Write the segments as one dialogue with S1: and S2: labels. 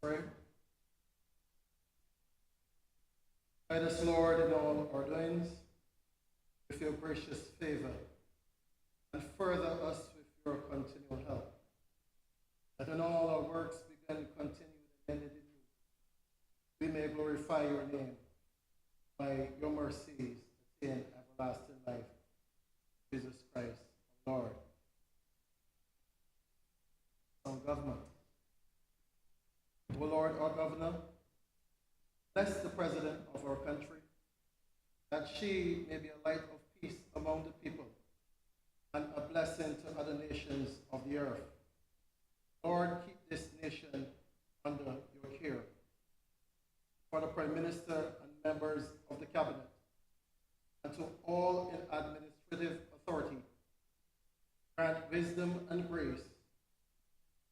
S1: Pray. Guide us, Lord, in all our doings with your gracious favor, and further us with your continual help. That in all our works begun, continued, and ended in you, we may glorify your name by your mercies, attain everlasting life. Jesus Christ, our Lord. On government. O Lord, our governor, bless the president of our country, that she may be a light of peace among the people and a blessing to other nations of the earth. Lord, keep this nation under your care. For the Prime Minister and members of the Cabinet, and to all in administrative authority, grant wisdom and grace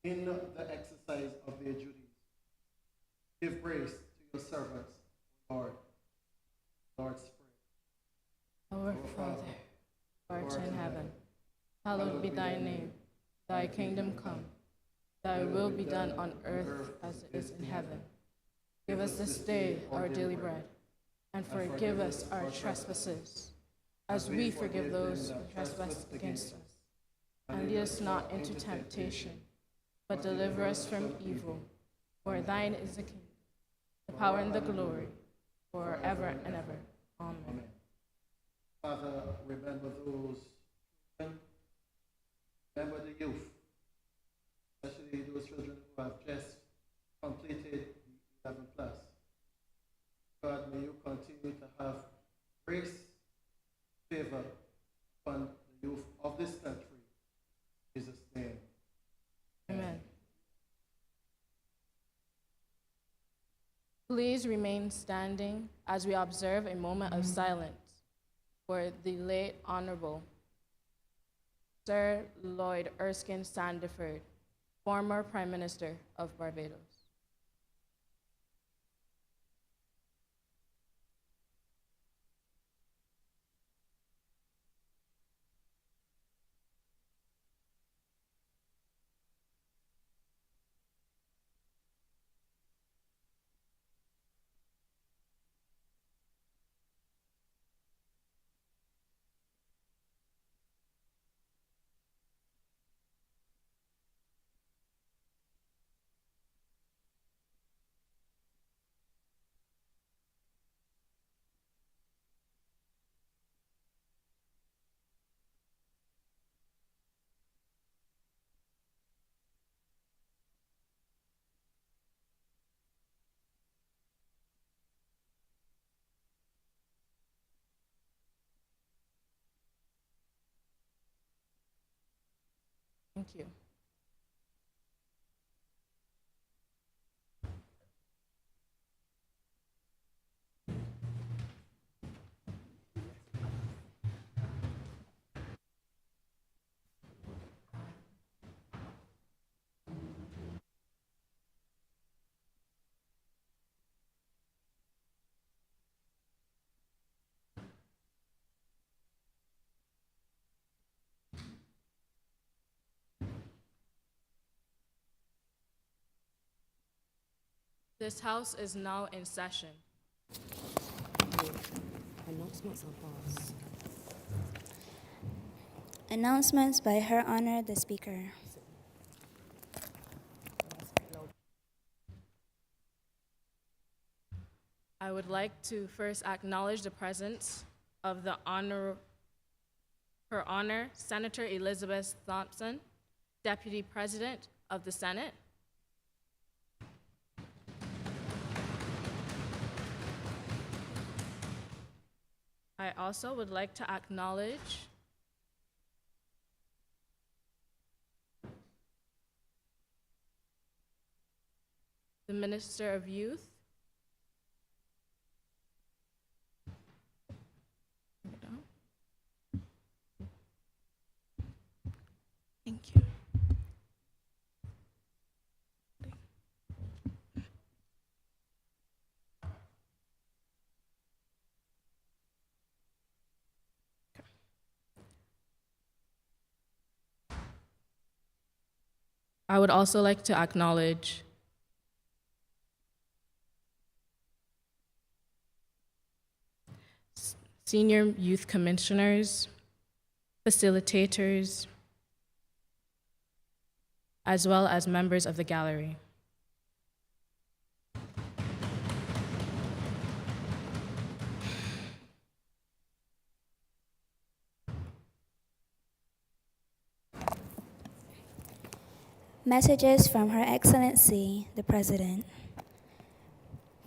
S1: in the exercise of their duties. Give grace to your servants, Lord. Lord's Prayer.
S2: Our Father, who art in heaven, hallowed be thy name. Thy kingdom come. Thy will be done on earth as it is in heaven. Give us this day our daily bread, and forgive us our trespasses, as we forgive those who trespass against us. And lead us not into temptation, but deliver us from evil. For thine is the kingdom, the power, and the glory, forever and ever. Amen.
S1: Amen. Father, remember those children, remember the youth, especially those children who have just completed the 11 plus. God, may you continue to have grace, favor upon the youth of this country. In Jesus' name.
S2: Amen. Please remain standing as we observe a moment of silence for the late Honorable Sir Lloyd Erskine Sandiford, former Prime Minister of Barbados. Thank you. This House is now in session.
S3: Announcements of boss.
S4: Announcements by Her Honor the Speaker.
S2: I would like to first acknowledge the presence of Her Honor Senator Elizabeth Thompson, Deputy President of the Senate. I also would like to acknowledge the Minister of Youth, thank you. I would also like to acknowledge senior youth commissioners, facilitators, as well as members of the gallery.
S4: Messages from Her Excellency, the President.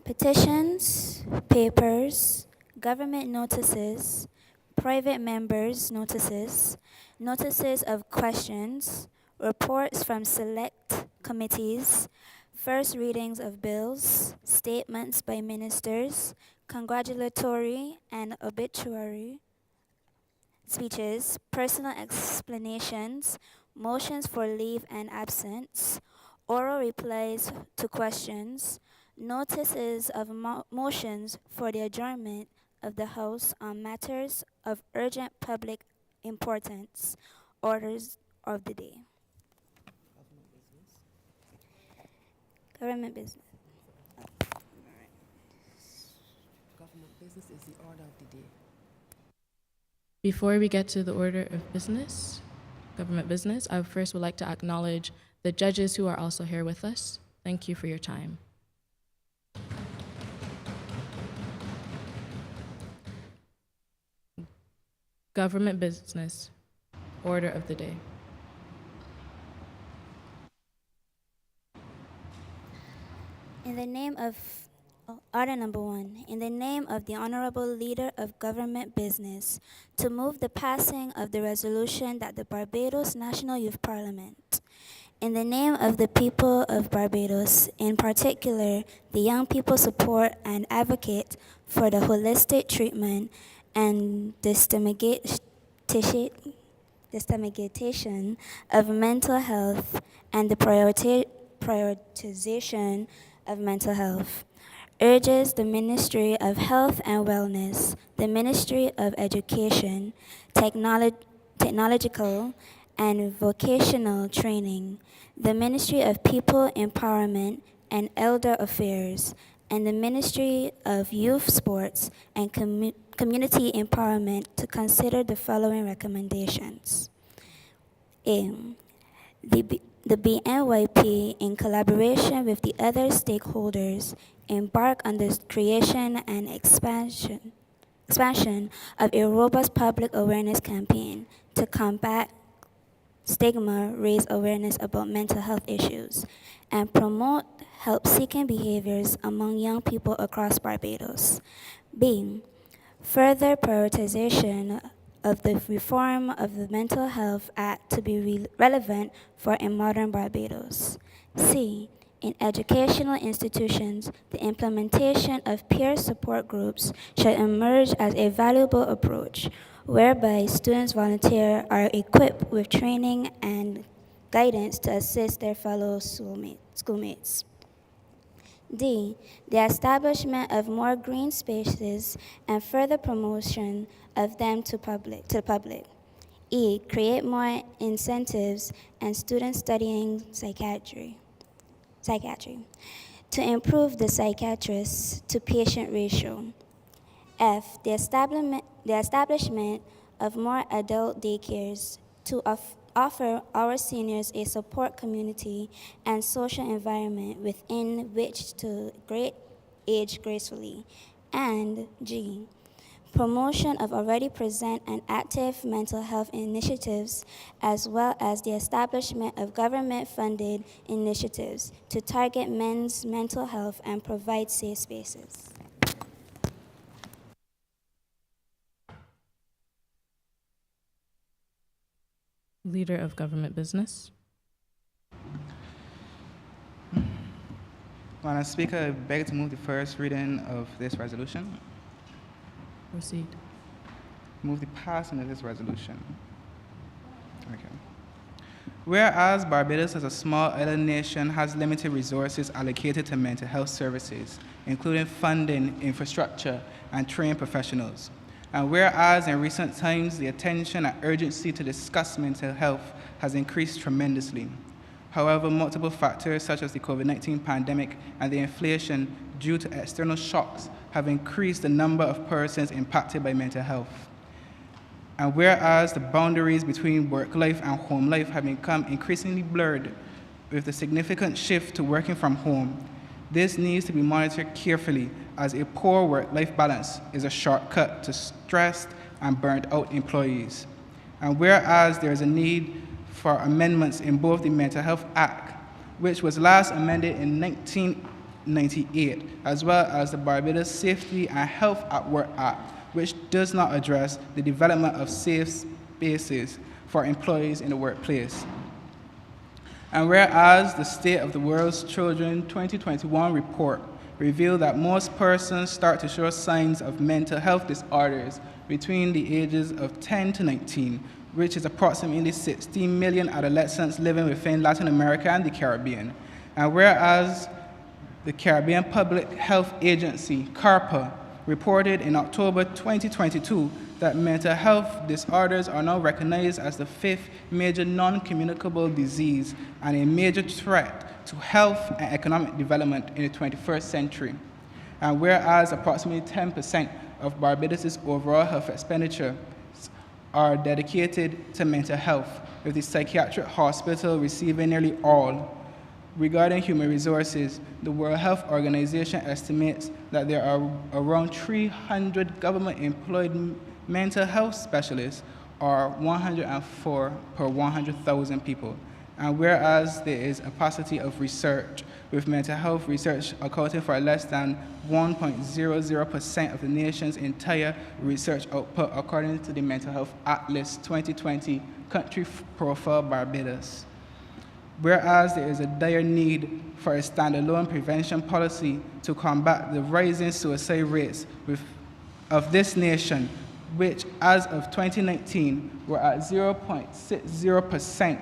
S4: Petitions, papers, government notices, private members' notices, notices of questions, reports from select committees, first readings of bills, statements by ministers, congratulatory and obituary speeches, personal explanations, motions for leave and absence, oral replies to questions, notices of motions for the adjournment of the House on matters of urgent public importance, orders of the day. Government business.
S3: Government business is the order of the day.
S2: Before we get to the order of business, government business, I first would like to acknowledge the judges who are also here with us. Thank you for your time. Government business, order of the day.
S4: In the name of order number 1, in the name of the Honorable Leader of Government Business, to move the passing of the resolution that the Barbados National Youth Parliament, in the name of the people of Barbados, in particular, the young people support and advocate for the holistic treatment and destigmatization of mental health and the prioritization of mental health, urges the Ministry of Health and Wellness, the Ministry of Education, Technological and Vocational Training, the Ministry of People Empowerment and Elder Affairs, and the Ministry of Youth Sports and Community Empowerment to consider the following recommendations. A. The BNYP, in collaboration with the other stakeholders, embark on the creation and expansion of a robust public awareness campaign to combat stigma, raise awareness about mental health issues, and promote help-seeking behaviors among young people across Barbados. B. Further prioritization of the reform of the Mental Health Act to be relevant for a modern Barbados. C. In educational institutions, the implementation of peer support groups should emerge as a valuable approach, whereby students volunteer are equipped with training and guidance to assist their fellow schoolmates. D. The establishment of more green spaces and further promotion of them to the public. E. Create more incentives and students studying psychiatry to improve the psychiatrist to patient ratio. F. The establishment of more adult daycares to offer our seniors a support community and social environment within which to age gracefully. And G. Promotion of already present and active mental health initiatives, as well as the establishment of government-funded initiatives to target men's mental health and provide safe spaces.
S2: Leader of government business.
S5: Madam Speaker, I beg to move the first reading of this resolution.
S2: Proceed.
S5: Move the passing of this resolution. Okay. Whereas Barbados, as a small island nation, has limited resources allocated to mental health services, including funding, infrastructure, and trained professionals. And whereas in recent times, the attention and urgency to discuss mental health has increased tremendously. However, multiple factors such as the COVID-19 pandemic and the inflation due to external shocks have increased the number of persons impacted by mental health. And whereas the boundaries between work life and home life have become increasingly blurred with the significant shift to working from home, this needs to be monitored carefully, as a poor work-life balance is a shortcut to stressed and burnt-out employees. And whereas there is a need for amendments in both the Mental Health Act, which was last amended in 1998, as well as the Barbados Safety and Health at Work Act, which does not address the development of safe spaces for employees in the workplace. And whereas the State of the World's Children 2021 report revealed that most persons start to show signs of mental health disorders between the ages of 10 to 19, which is approximately 16 million adolescents living within Latin America and the Caribbean. And whereas the Caribbean Public Health Agency, CARPA, reported in October 2022 that mental health disorders are now recognized as the 5th major non-communicable disease and a major threat to health and economic development in the 21st century. And whereas approximately 10% of Barbados' overall health expenditure are dedicated to mental health, with the psychiatric hospital receiving nearly all. Regarding human resources, the World Health Organization estimates that there are around 300 government-employed mental health specialists, or 104 per 100,000 people. And whereas there is a paucity of research, with mental health research accounting for less than 1.00% of the nation's entire research output, according to the Mental Health Atlas 2020 Country Profile Barbados. Whereas there is a dire need for a standalone prevention policy to combat the rising suicide rates of this nation, which as of 2019 were at 0.60%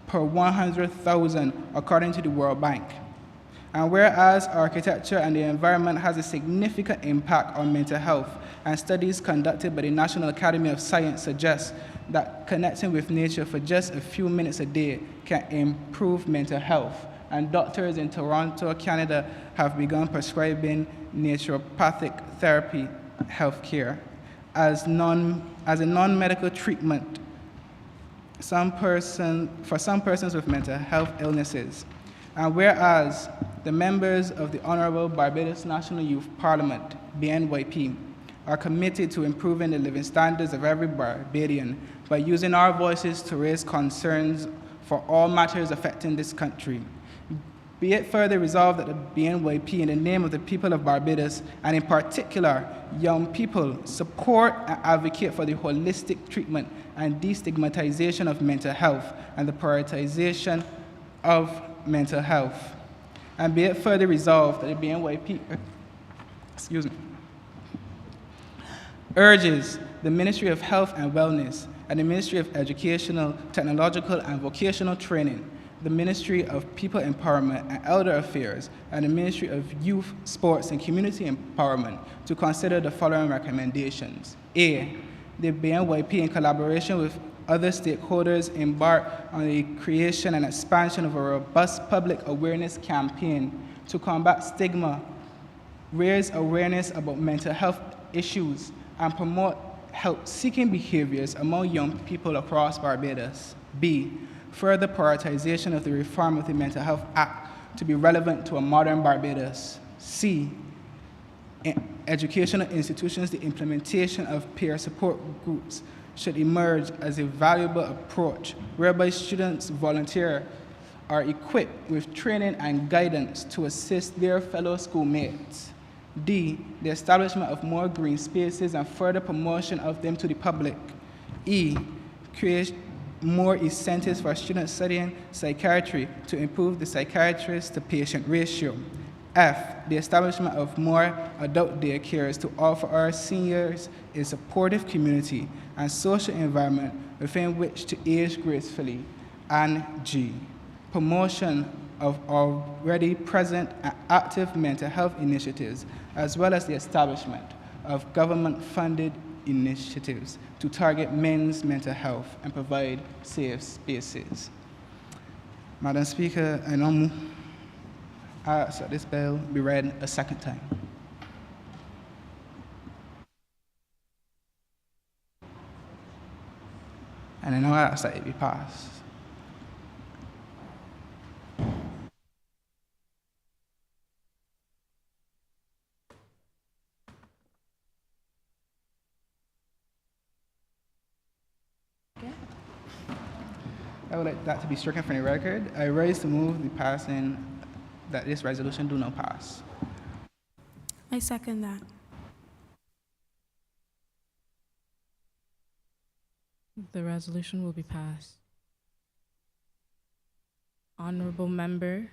S5: per 100,000 according to the World Bank. And whereas architecture and the environment has a significant impact on mental health, and studies conducted by the National Academy of Science suggest that connecting with nature for just a few minutes a day can improve mental health. And doctors in Toronto, Canada have begun prescribing naturopathic therapy healthcare as a non-medical treatment for some persons with mental health illnesses. And whereas the members of the Honorable Barbados National Youth Parliament, BNYP, are committed to improving the living standards of every Barbadian by using our voices to raise concerns for all matters affecting this country. Be it further resolved that the BNYP, in the name of the people of Barbados, and in particular young people, support and advocate for the holistic treatment and destigmatization of mental health and the prioritization of mental health. And be it further resolved that the BNYP urges the Ministry of Health and Wellness and the Ministry of Educational, Technological, and Vocational Training, the Ministry of People Empowerment and Elder Affairs, and the Ministry of Youth, Sports, and Community Empowerment to consider the following recommendations. A, the BNYP, in collaboration with other stakeholders, embark on the creation and expansion of a robust public awareness campaign to combat stigma, raise awareness about mental health issues, and promote help-seeking behaviors among young people across Barbados. B, further prioritization of the reform of the Mental Health Act to be relevant to a modern Barbados. C, in educational institutions, the implementation of peer support groups should emerge as a valuable approach whereby students volunteer are equipped with training and guidance to assist their fellow schoolmates. D, the establishment of more green spaces and further promotion of them to the public. E, create more incentives for students studying psychiatry to improve the psychiatrist to patient ratio. F, the establishment of more adult daycares to offer our seniors a supportive community and social environment within which to age gracefully. And G, promotion of already present and active mental health initiatives, as well as the establishment of government-funded initiatives to target men's mental health and provide safe spaces. Madam Speaker, I now ask that this bill be read a second time. And I now ask that it be passed. I would like that to be stricken from the record. I raise to move the passing that this resolution do not pass.
S6: I second that.
S2: The resolution will be passed. Honorable Member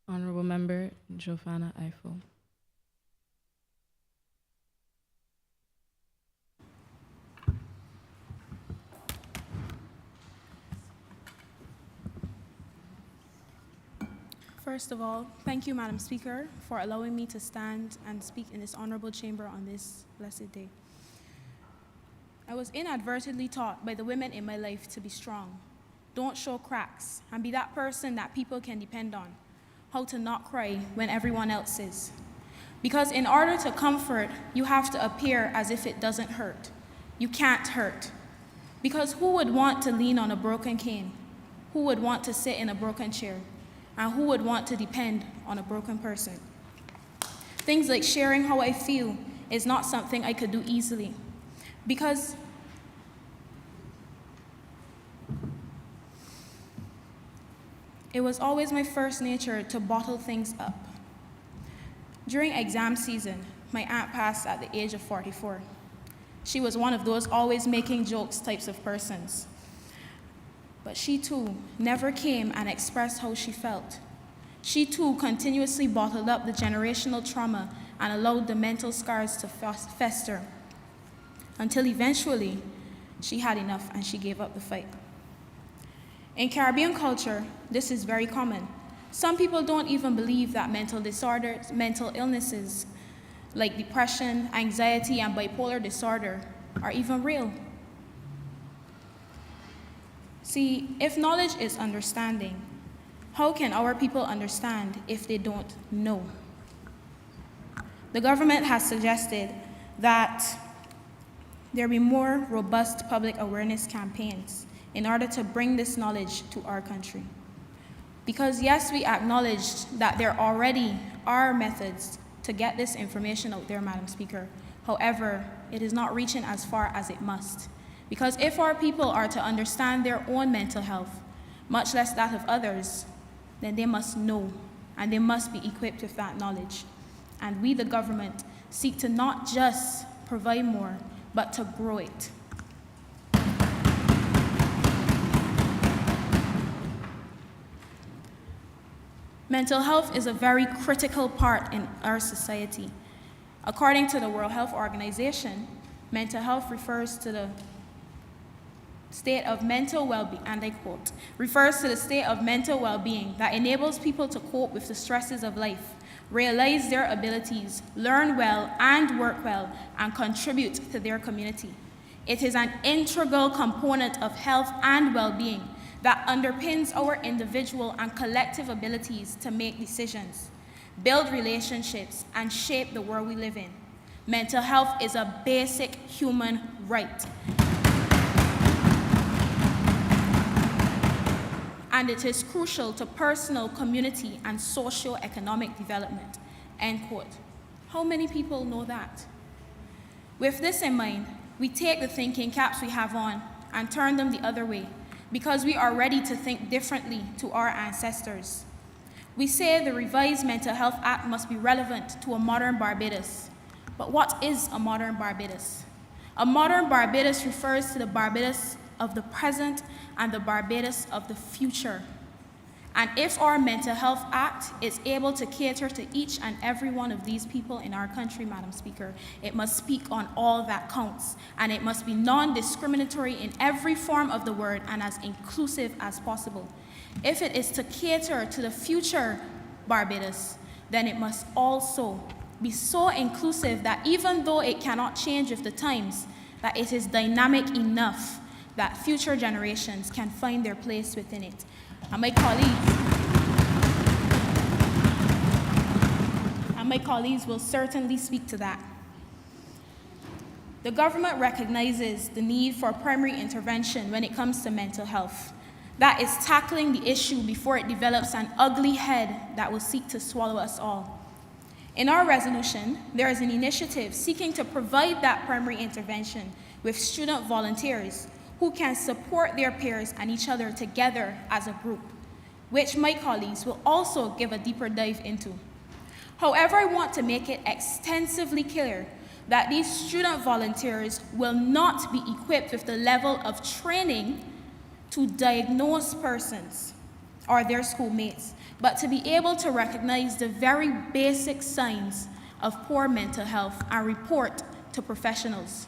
S2: Honorable Member Jofana Eiffel.
S6: First of all, thank you, Madam Speaker, for allowing me to stand and speak in this honorable chamber on this blessed day. I was inadvertently taught by the women in my life to be strong, don't show cracks, and be that person that people can depend on, how to not cry when everyone else is. Because in order to comfort, you have to appear as if it doesn't hurt. You can't hurt. Because who would want to lean on a broken cane? Who would want to sit in a broken chair? And who would want to depend on a broken person? Things like sharing how I feel is not something I could do easily, because it was always my first nature to bottle things up. During exam season, my aunt passed at the age of 44. She was one of those always making jokes types of persons. But she too never came and expressed how she felt. She too continuously bottled up the generational trauma and allowed the mental scars to fester, until eventually she had enough and she gave up the fight. In Caribbean culture, this is very common. Some people don't even believe that mental disorders, mental illnesses like depression, anxiety, and bipolar disorder are even real. See, if knowledge is understanding, how can our people understand if they don't know? The government has suggested that there be more robust public awareness campaigns in order to bring this knowledge to our country. Because yes, we acknowledge that there already are methods to get this information out there, Madam Speaker. However, it is not reaching as far as it must. Because if our people are to understand their own mental health, much less that of others, then they must know, and they must be equipped with that knowledge. And we, the government, seek to not just provide more, but to grow it. Mental health is a very critical part in our society. According to the World Health Organization, mental health refers to the state of mental well-being, and I quote, refers to the state of mental well-being that enables people to cope with the stresses of life, realize their abilities, learn well and work well, and contribute to their community. It is an integral component of health and well-being that underpins our individual and collective abilities to make decisions, build relationships, and shape the world we live in. Mental health is a basic human right. And it is crucial to personal, community, and socio-economic development, end quote. How many people know that? With this in mind, we take the thinking caps we have on and turn them the other way, because we are ready to think differently to our ancestors. We say the revised Mental Health Act must be relevant to a modern Barbados. But what is a modern Barbados? A modern Barbados refers to the Barbados of the present and the Barbados of the future. And if our Mental Health Act is able to cater to each and every one of these people in our country, Madam Speaker, it must speak on all that counts, and it must be non-discriminatory in every form of the word and as inclusive as possible. If it is to cater to the future Barbados, then it must also be so inclusive that even though it cannot change with the times, that it is dynamic enough that future generations can find their place within it. And my colleagues will certainly speak to that. The government recognizes the need for primary intervention when it comes to mental health. That is tackling the issue before it develops an ugly head that will seek to swallow us all. In our resolution, there is an initiative seeking to provide that primary intervention with student volunteers who can support their peers and each other together as a group, which my colleagues will also give a deeper dive into. However, I want to make it extensively clear that these student volunteers will not be equipped with the level of training to diagnose persons or their schoolmates, but to be able to recognize the very basic signs of poor mental health and report to professionals.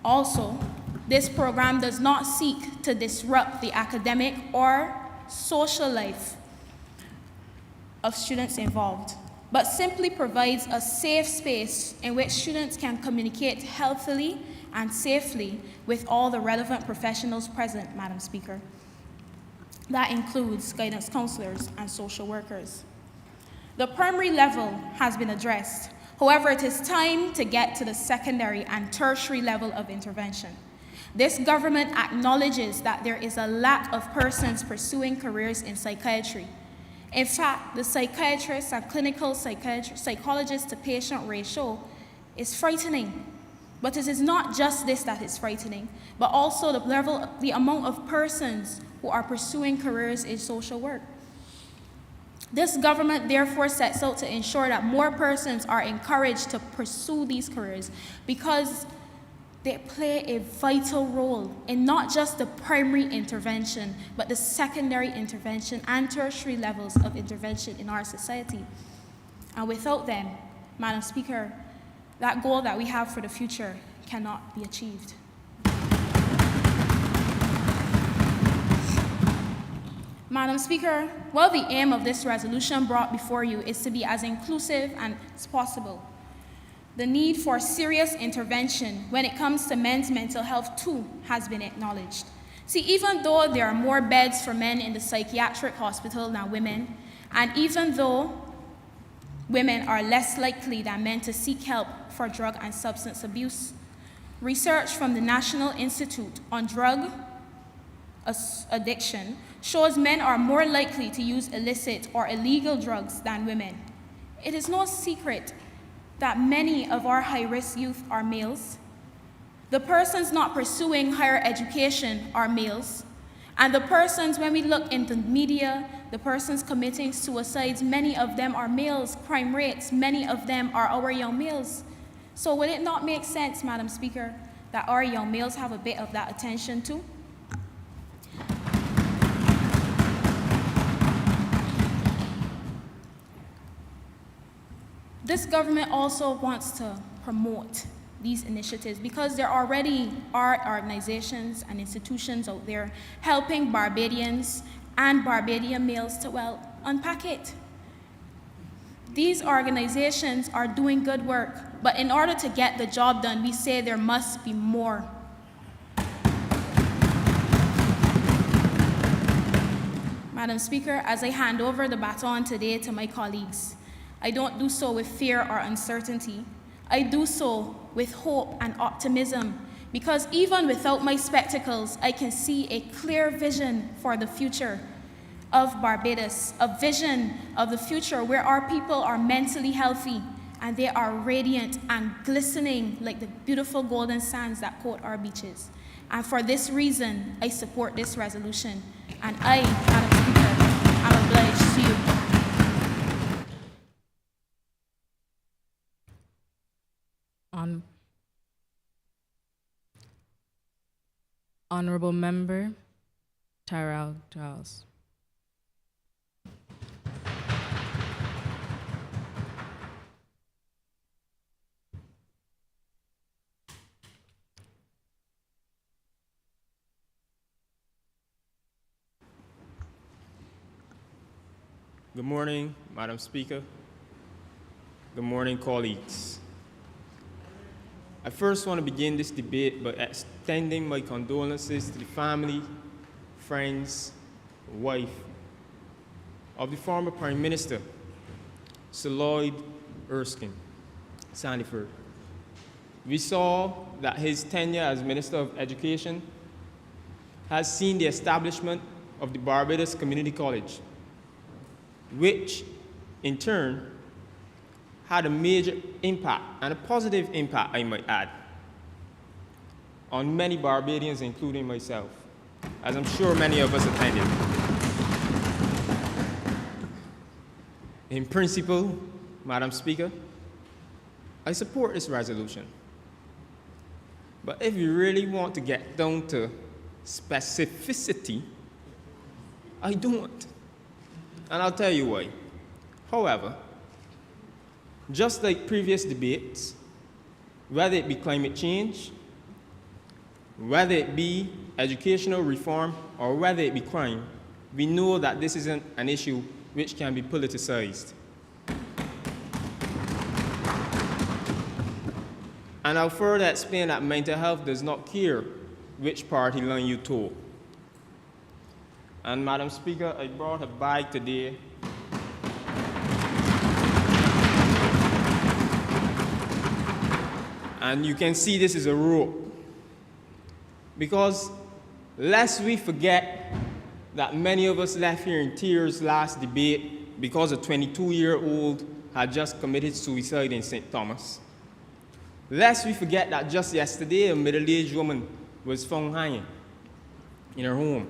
S6: Also, this program does not seek to disrupt the academic or social life of students involved, but simply provides a safe space in which students can communicate healthily and safely with all the relevant professionals present, Madam Speaker. That includes guidance counselors and social workers. The primary level has been addressed. However, it is time to get to the secondary and tertiary level of intervention. This government acknowledges that there is a lack of persons pursuing careers in psychiatry. In fact, the psychiatrist and clinical psychologist to patient ratio is frightening. But it is not just this that is frightening, but also the amount of persons who are pursuing careers in social work. This government therefore sets out to ensure that more persons are encouraged to pursue these careers because they play a vital role in not just the primary intervention, but the secondary intervention and tertiary levels of intervention in our society. And without them, Madam Speaker, that goal that we have for the future cannot be achieved. Madam Speaker, while the aim of this resolution brought before you is to be as inclusive as possible, the need for serious intervention when it comes to men's mental health too has been acknowledged. See, even though there are more beds for men in the psychiatric hospital than women, and even though women are less likely than men to seek help for drug and substance abuse, research from the National Institute on Drug Addiction shows men are more likely to use illicit or illegal drugs than women. It is no secret that many of our high-risk youth are males. The persons not pursuing higher education are males. And the persons, when we look in the media, the persons committing suicides, many of them are males. Crime rates, many of them are our young males. So would it not make sense, Madam Speaker, that our young males have a bit of that attention too? This government also wants to promote these initiatives because there already are organizations and institutions out there helping Barbadians and Barbadian males to, well, unpack it. These organizations are doing good work, but in order to get the job done, we say there must be more. Madam Speaker, as I hand over the baton today to my colleagues, I don't do so with fear or uncertainty. I do so with hope and optimism, because even without my spectacles, I can see a clear vision for the future of Barbados, a vision of the future where our people are mentally healthy and they are radiant and glistening like the beautiful golden sands that coat our beaches. And for this reason, I support this resolution. And I, Madam Speaker, am obliged to you.
S2: Honorable Member Tyrell Giles.
S7: Good morning, Madam Speaker, Good morning, colleagues. I first want to begin this debate by extending my condolences to the family, friends, wife of the former Prime Minister, Sir Lloyd Erskine Sandiford. We saw that his tenure as Minister of Education has seen the establishment of the Barbados Community College, which in turn had a major impact, and a positive impact, I might add, on many Barbadians, including myself, as I'm sure many of us attended. In principle, Madam Speaker, I support this resolution. But if you really want to get down to specificity, I don't. And I'll tell you why. However, just like previous debates, whether it be climate change, whether it be educational reform, or whether it be crime, we know that this isn't an issue which can be politicized. And I'll further explain that mental health does not care which party line you toe. And Madam Speaker, I brought a bag today and you can see this is a rope. Because lest we forget that many of us left here in tears last debate because a 22-year-old had just committed suicide in St. Thomas. Lest we forget that just yesterday a middle-aged woman was found hanging in her home.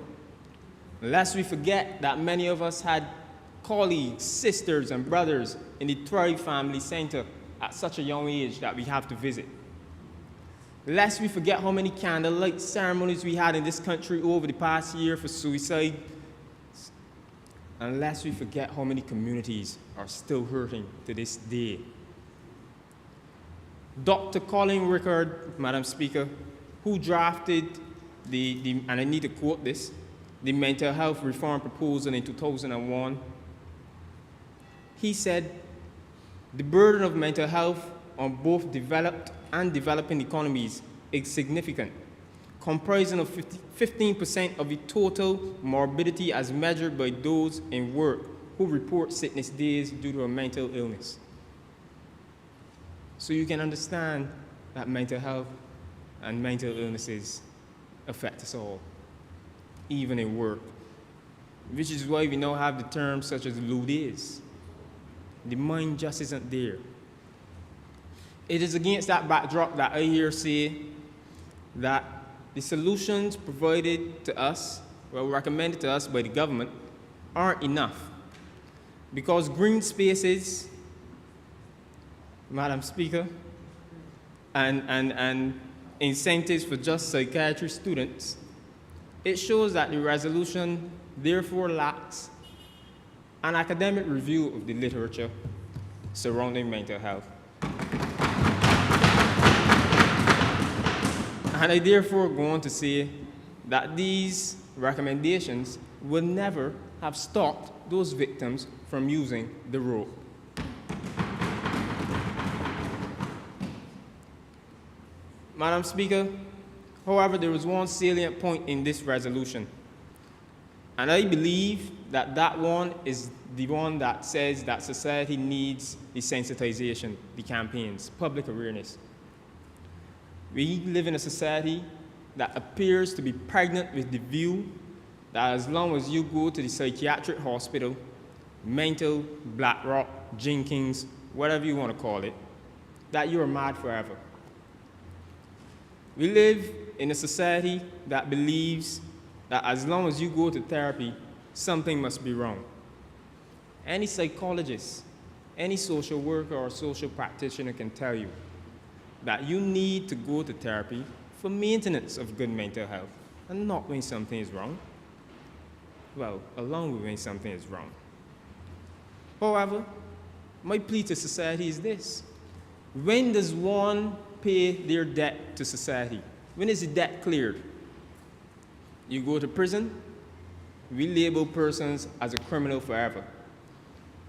S7: Lest we forget that many of us had colleagues, sisters, and brothers in the Thrive Family Center at such a young age that we have to visit. Lest we forget how many candlelight ceremonies we had in this country over the past year for suicide. And lest we forget how many communities are still hurting to this day. Dr. Colin Rickard, Madam Speaker, who drafted and I need to quote this, the mental health reform proposal in 2001, he said, "The burden of mental health on both developed and developing economies is significant, comprising of 15% of the total morbidity as measured by those in work who report sickness days due to a mental illness." So you can understand that mental health and mental illnesses affect us all, even in work, which is why we now have the terms such as low days. The mind just isn't there. It is against that backdrop that I hear say that the solutions provided to us, well, recommended to us by the government, aren't enough. Because green spaces, Madam Speaker, and incentives for just psychiatry students, it shows that the resolution therefore lacks an academic review of the literature surrounding mental health. And I therefore go on to say that these recommendations will never have stopped those victims from using the rope. Madam Speaker, however, there is one salient point in this resolution, and I believe that that one is the one that says that society needs the sensitization, the campaigns, public awareness. We live in a society that appears to be pregnant with the view that as long as you go to the psychiatric hospital, mental, Blackrock, Jenkins, whatever you want to call it, that you are mad forever. We live in a society that believes that as long as you go to therapy, something must be wrong. Any psychologist, any social worker or social practitioner can tell you that you need to go to therapy for maintenance of good mental health, and not when something is wrong. Well, along with when something is wrong. However, my plea to society is this: when does one pay their debt to society? When is the debt cleared? You go to prison, we label persons as a criminal forever.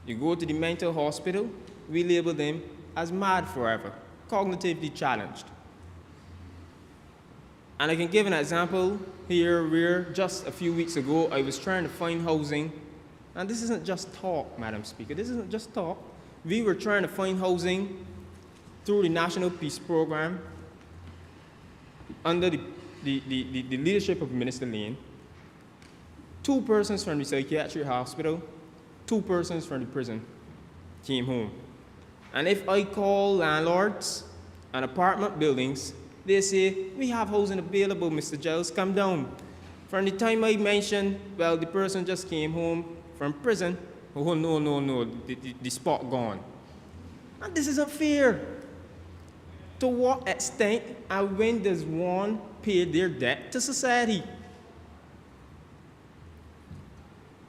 S7: You go to the mental hospital, we label them as mad forever, cognitively challenged. And I can give an example here where just a few weeks ago I was trying to find housing, and this isn't just talk, Madam Speaker, this isn't just talk. We were trying to find housing through the National Peace Program under the leadership of Minister Lane. 2 persons from the psychiatric hospital, 2 persons from the prison came home. And if I call landlords and apartment buildings, they say, we have housing available, Mr. Giles, come down. From the time I mentioned, well, the person just came home from prison, oh, no, the spot gone. And this isn't fair. To what extent and when does one pay their debt to society?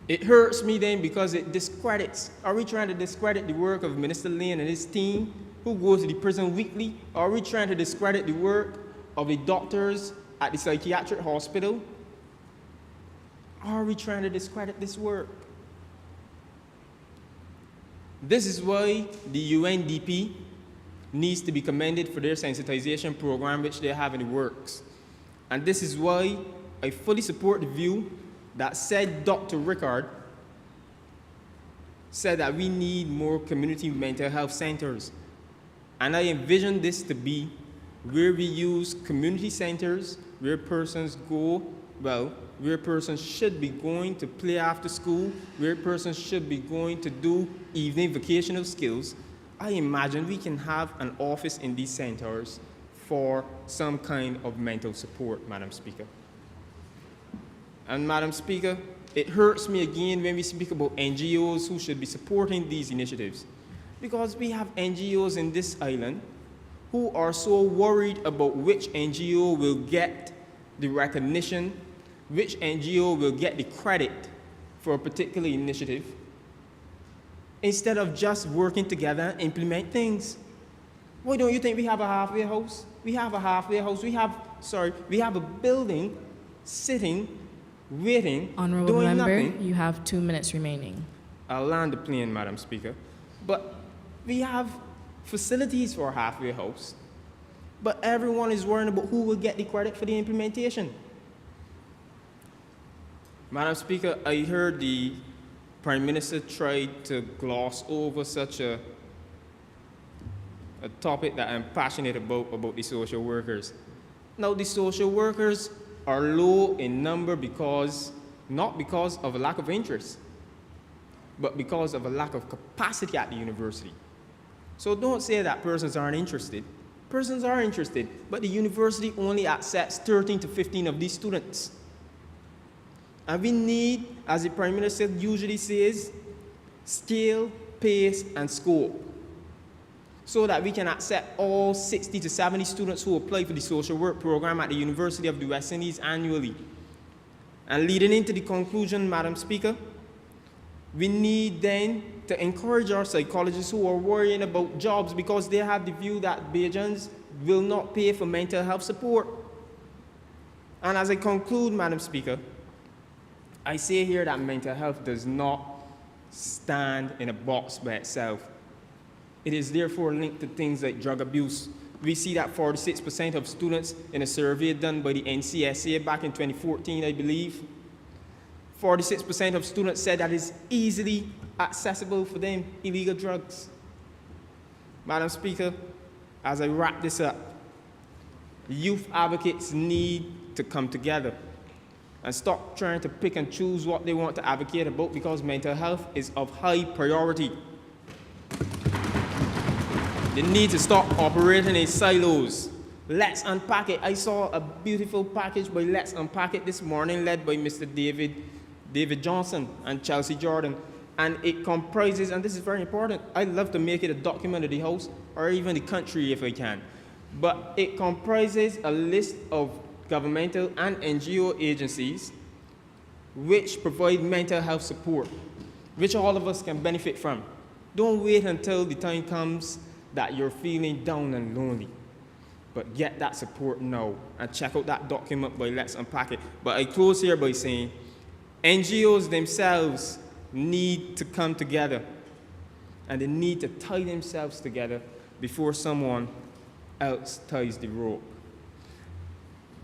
S7: It hurts me then because it discredits. Are we trying to discredit the work of Minister Lane and his team who go to the prison weekly? Are we trying to discredit the work of the doctors at the psychiatric hospital? Are we trying to discredit this work? This is why the UNDP needs to be commended for their sensitization program which they have in the works. And this is why I fully support the view that said Dr. Rickard said that we need more community mental health centers. And I envision this to be where we use community centers where persons go, well, where persons should be going to play after school, where persons should be going to do evening vocational skills. I imagine we can have an office in these centers for some kind of mental support, Madam Speaker. And Madam Speaker, it hurts me again when we speak about NGOs who should be supporting these initiatives. Because we have NGOs in this island who are so worried about which NGO will get the recognition, which NGO will get the credit for a particular initiative, instead of just working together and implement things. Why don't you think we have a halfway house? We have a halfway house. We have a building sitting, waiting,
S2: Honorable
S7: doing
S2: Member,
S7: nothing.
S2: you have 2 minutes remaining.
S7: I'll land the plane, Madam Speaker. But we have facilities for a halfway house, but everyone is worrying about who will get the credit for the implementation. Madam Speaker, I heard the Prime Minister tried to gloss over such a topic that I'm passionate about the social workers. Now, the social workers are low in number not because of a lack of interest, but because of a lack of capacity at the university. So don't say that persons aren't interested. Persons are interested, but the university only accepts 13 to 15 of these students. And we need, as the Prime Minister usually says, scale, pace, and scope, so that we can accept all 60 to 70 students who apply for the social work program at the University of the West Indies annually. And leading into the conclusion, Madam Speaker, we need then to encourage our psychologists who are worrying about jobs because they have the view that Bajans will not pay for mental health support. And as I conclude, Madam Speaker, I say here that mental health does not stand in a box by itself. It is therefore linked to things like drug abuse. We see that 46% of students in a survey done by the NCSA back in 2014, I believe, 46% of students said that it's easily accessible for them, illegal drugs. Madam Speaker, as I wrap this up, youth advocates need to come together and stop trying to pick and choose what they want to advocate about because mental health is of high priority. They need to stop operating in silos. Let's Unpack It. I saw a beautiful package by Let's Unpack It this morning led by Mr. David Johnson and Chelsea Jordan. And it comprises, and this is very important, I'd love to make it a document of the House or even the country if I can. But it comprises a list of governmental and NGO agencies which provide mental health support, which all of us can benefit from. Don't wait until the time comes that you're feeling down and lonely, but get that support now and check out that document by Let's Unpack It. But I close here by saying NGOs themselves need to come together and they need to tie themselves together before someone else ties the rope.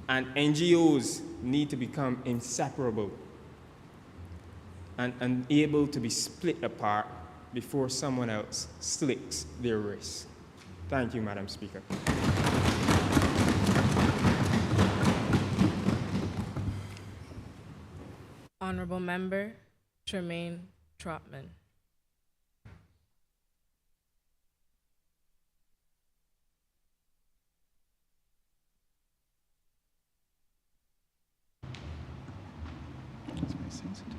S7: And NGOs need to become inseparable and able to be split apart before someone else slits their wrists. Thank you, Madam Speaker.
S2: Honorable Member Tremaine Trotman.
S5: That's very sensitive.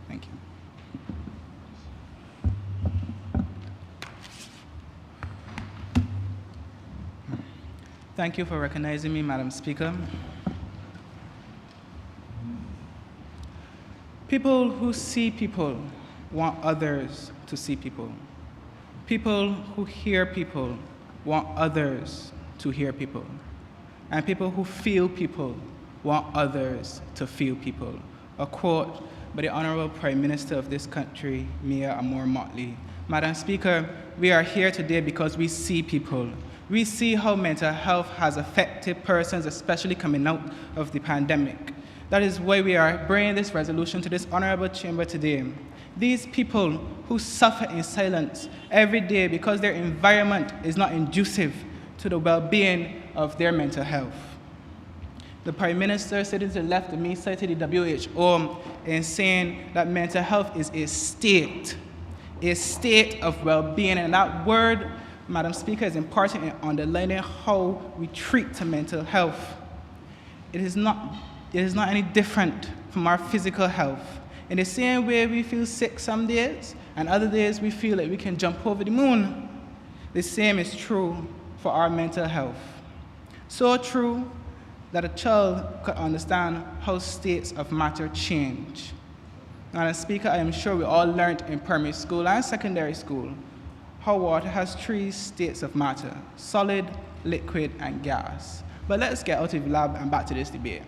S5: Thank you. Thank you for recognizing me, Madam Speaker. People who see people want others to see people. People who hear people want others to hear people. And people who feel people want others to feel people. A quote by the Honorable Prime Minister of this country, Mia Amor Motley. Madam Speaker, we are here today because we see people. We see how mental health has affected persons, especially coming out of the pandemic. That is why we are bringing this resolution to this honorable chamber today. These people who suffer in silence every day because their environment is not conducive to the well-being of their mental health. The Prime Minister sitting to the left of me cited the WHO in saying that mental health is a state of well-being, and that word, Madam Speaker, is important in underlining how we treat to mental health. It is not any different from our physical health. In the same way we feel sick some days, and other days we feel like we can jump over the moon, the same is true for our mental health. So true that a child could understand how states of matter change. Madam Speaker, I am sure we all learned in primary school and secondary school how water has 3 states of matter: solid, liquid, and gas. But let's get out of the lab and back to this debate.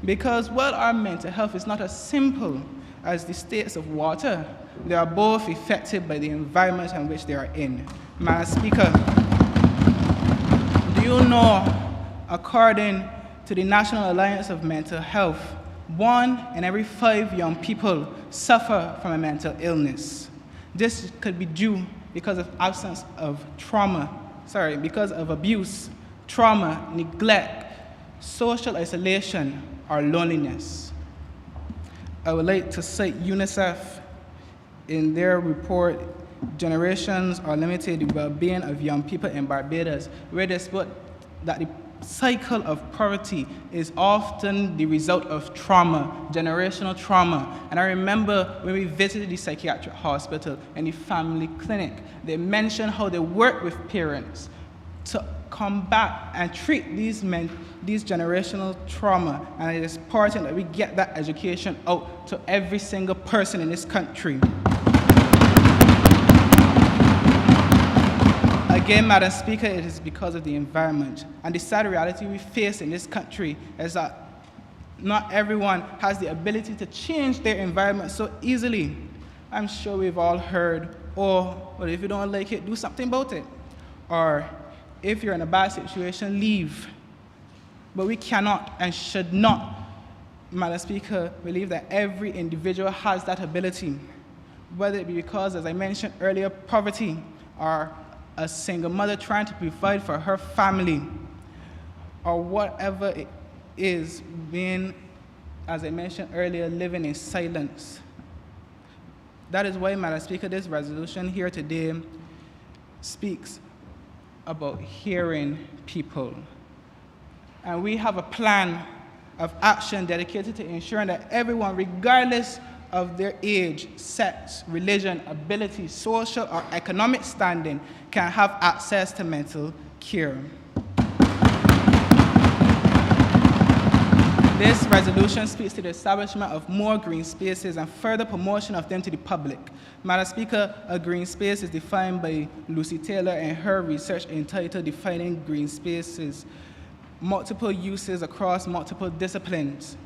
S5: Because while our mental health is not as simple as the states of water, they are both affected by the environment in which they are in. Madam Speaker, do you know, according to the National Alliance of Mental Health, 1 in every 5 young people suffer from a mental illness. This could be due because of because of abuse, trauma, neglect, social isolation, or loneliness. I would like to cite UNICEF in their report, Generations Are Limited, the Well-Being of Young People in Barbados, where they spot that the cycle of poverty is often the result of trauma, generational trauma. And I remember when we visited the psychiatric hospital and the family clinic, they mentioned how they work with parents to combat and treat these generational trauma. And it is important that we get that education out to every single person in this country. Again, Madam Speaker, it is because of the environment. And the sad reality we face in this country is that not everyone has the ability to change their environment so easily. I'm sure we've all heard, well, if you don't like it, do something about it. Or, if you're in a bad situation, leave. But we cannot and should not, Madam Speaker, believe that every individual has that ability, whether it be because, as I mentioned earlier, poverty, or a single mother trying to provide for her family, or whatever it is, being, as I mentioned earlier, living in silence. That is why, Madam Speaker, this resolution here today speaks about hearing people. And we have a plan of action dedicated to ensuring that everyone, regardless of their age, sex, religion, ability, social or economic standing, can have access to mental care. This resolution speaks to the establishment of more green spaces and further promotion of them to the public. Madam Speaker, a green space is defined by Lucy Taylor in her research entitled Defining Green Spaces: Multiple Uses Across Multiple Disciplines,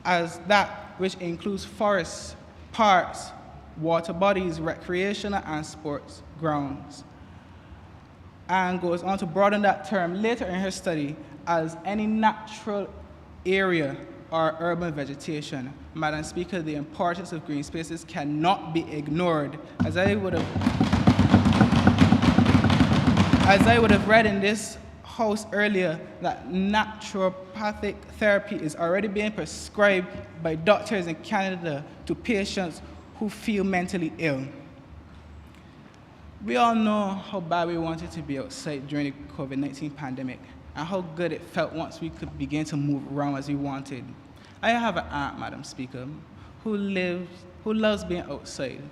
S5: as that which includes forests, parks, water bodies, recreational and sports grounds, and goes on to broaden that term later in her study as any natural area or urban vegetation. Madam Speaker, the importance of green spaces cannot be ignored. As I would have read in this House earlier, that naturopathic therapy is already being prescribed by doctors in Canada to patients who feel mentally ill. We all know how bad we wanted to be outside during the COVID-19 pandemic and how good it felt once we could begin to move around as we wanted. I have an aunt, Madam Speaker, who loves being outside,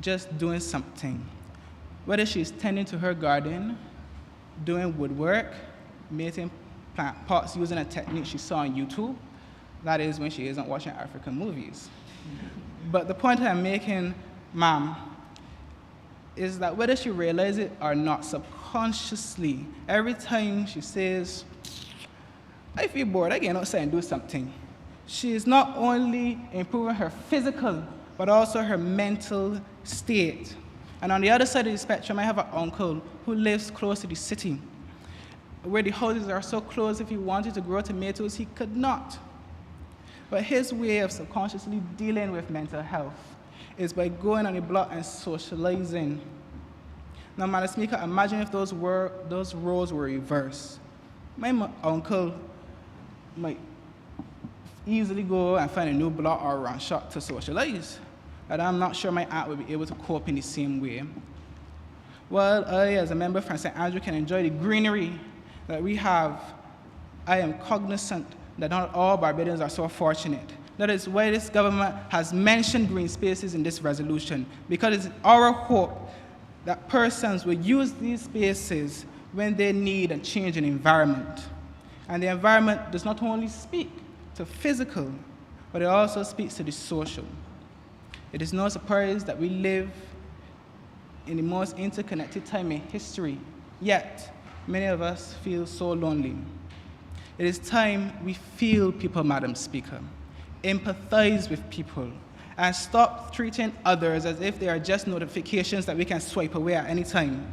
S5: just doing something. Whether she's tending to her garden, doing woodwork, making plant pots using a technique she saw on YouTube, that is when she isn't watching African movies. But the point I'm making, ma'am, is that whether she realizes it or not, subconsciously, every time she says, I feel bored, I get outside and do something, she is not only improving her physical, but also her mental state. And on the other side of the spectrum, I have an uncle who lives close to the city, where the houses are so close, if he wanted to grow tomatoes, he could not. But his way of subconsciously dealing with mental health is by going on the block and socializing. Now, Madam Speaker, imagine if those roles were reversed. My uncle might easily go and find a new block or run shop to socialize. And I'm not sure my aunt would be able to cope in the same way. While I, as a member from St. Andrew, can enjoy the greenery that we have, I am cognizant that not all Barbadians are so fortunate. That is why this government has mentioned green spaces in this resolution, because it's our hope that persons will use these spaces when they need a change in environment. And the environment does not only speak to physical, but it also speaks to the social. It is no surprise that we live in the most interconnected time in history, yet many of us feel so lonely. It is time we feel people, Madam Speaker, empathize with people, and stop treating others as if they are just notifications that we can swipe away at any time.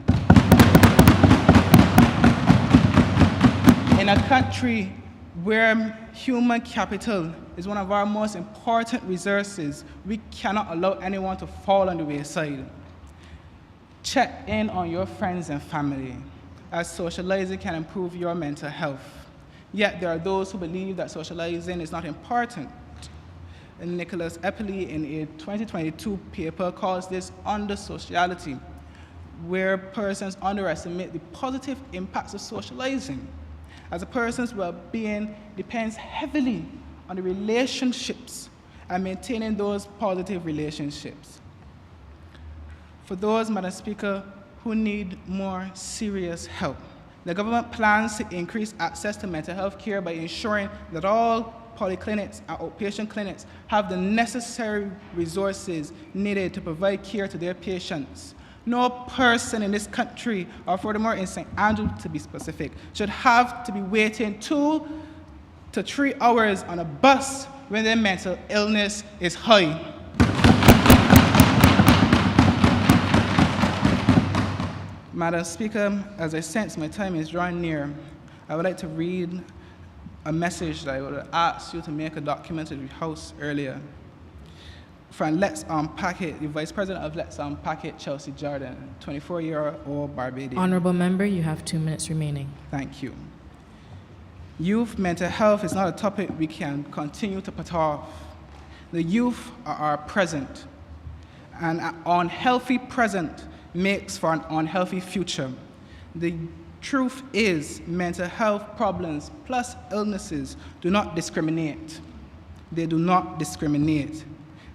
S5: In a country where human capital is one of our most important resources, we cannot allow anyone to fall on the wayside. Check in on your friends and family, as socializing can improve your mental health. Yet there are those who believe that socializing is not important. And Nicholas Eppley, in a 2022 paper, calls this under-sociality, where persons underestimate the positive impacts of socializing, as a person's well-being depends heavily on the relationships and maintaining those positive relationships. For those, Madam Speaker, who need more serious help, the government plans to increase access to mental health care by ensuring that all polyclinics and outpatient clinics have the necessary resources needed to provide care to their patients. No person in this country, or furthermore in St. Andrew to be specific, should have to be waiting 2 to 3 hours on a bus when their mental illness is high. Madam Speaker, as I sense my time is drawing near, I would like to read a message that I would ask you to make a document to the House earlier. From Let's Unpack It, the Vice President of Let's Unpack It, Chelsea Jordan, 24-year-old Barbadian.
S2: Honorable member, you have 2 minutes remaining.
S5: Thank you. Youth mental health is not a topic we can continue to put off. The youth are our present, and an unhealthy present makes for an unhealthy future. The truth is, mental health problems plus illnesses do not discriminate. They do not discriminate.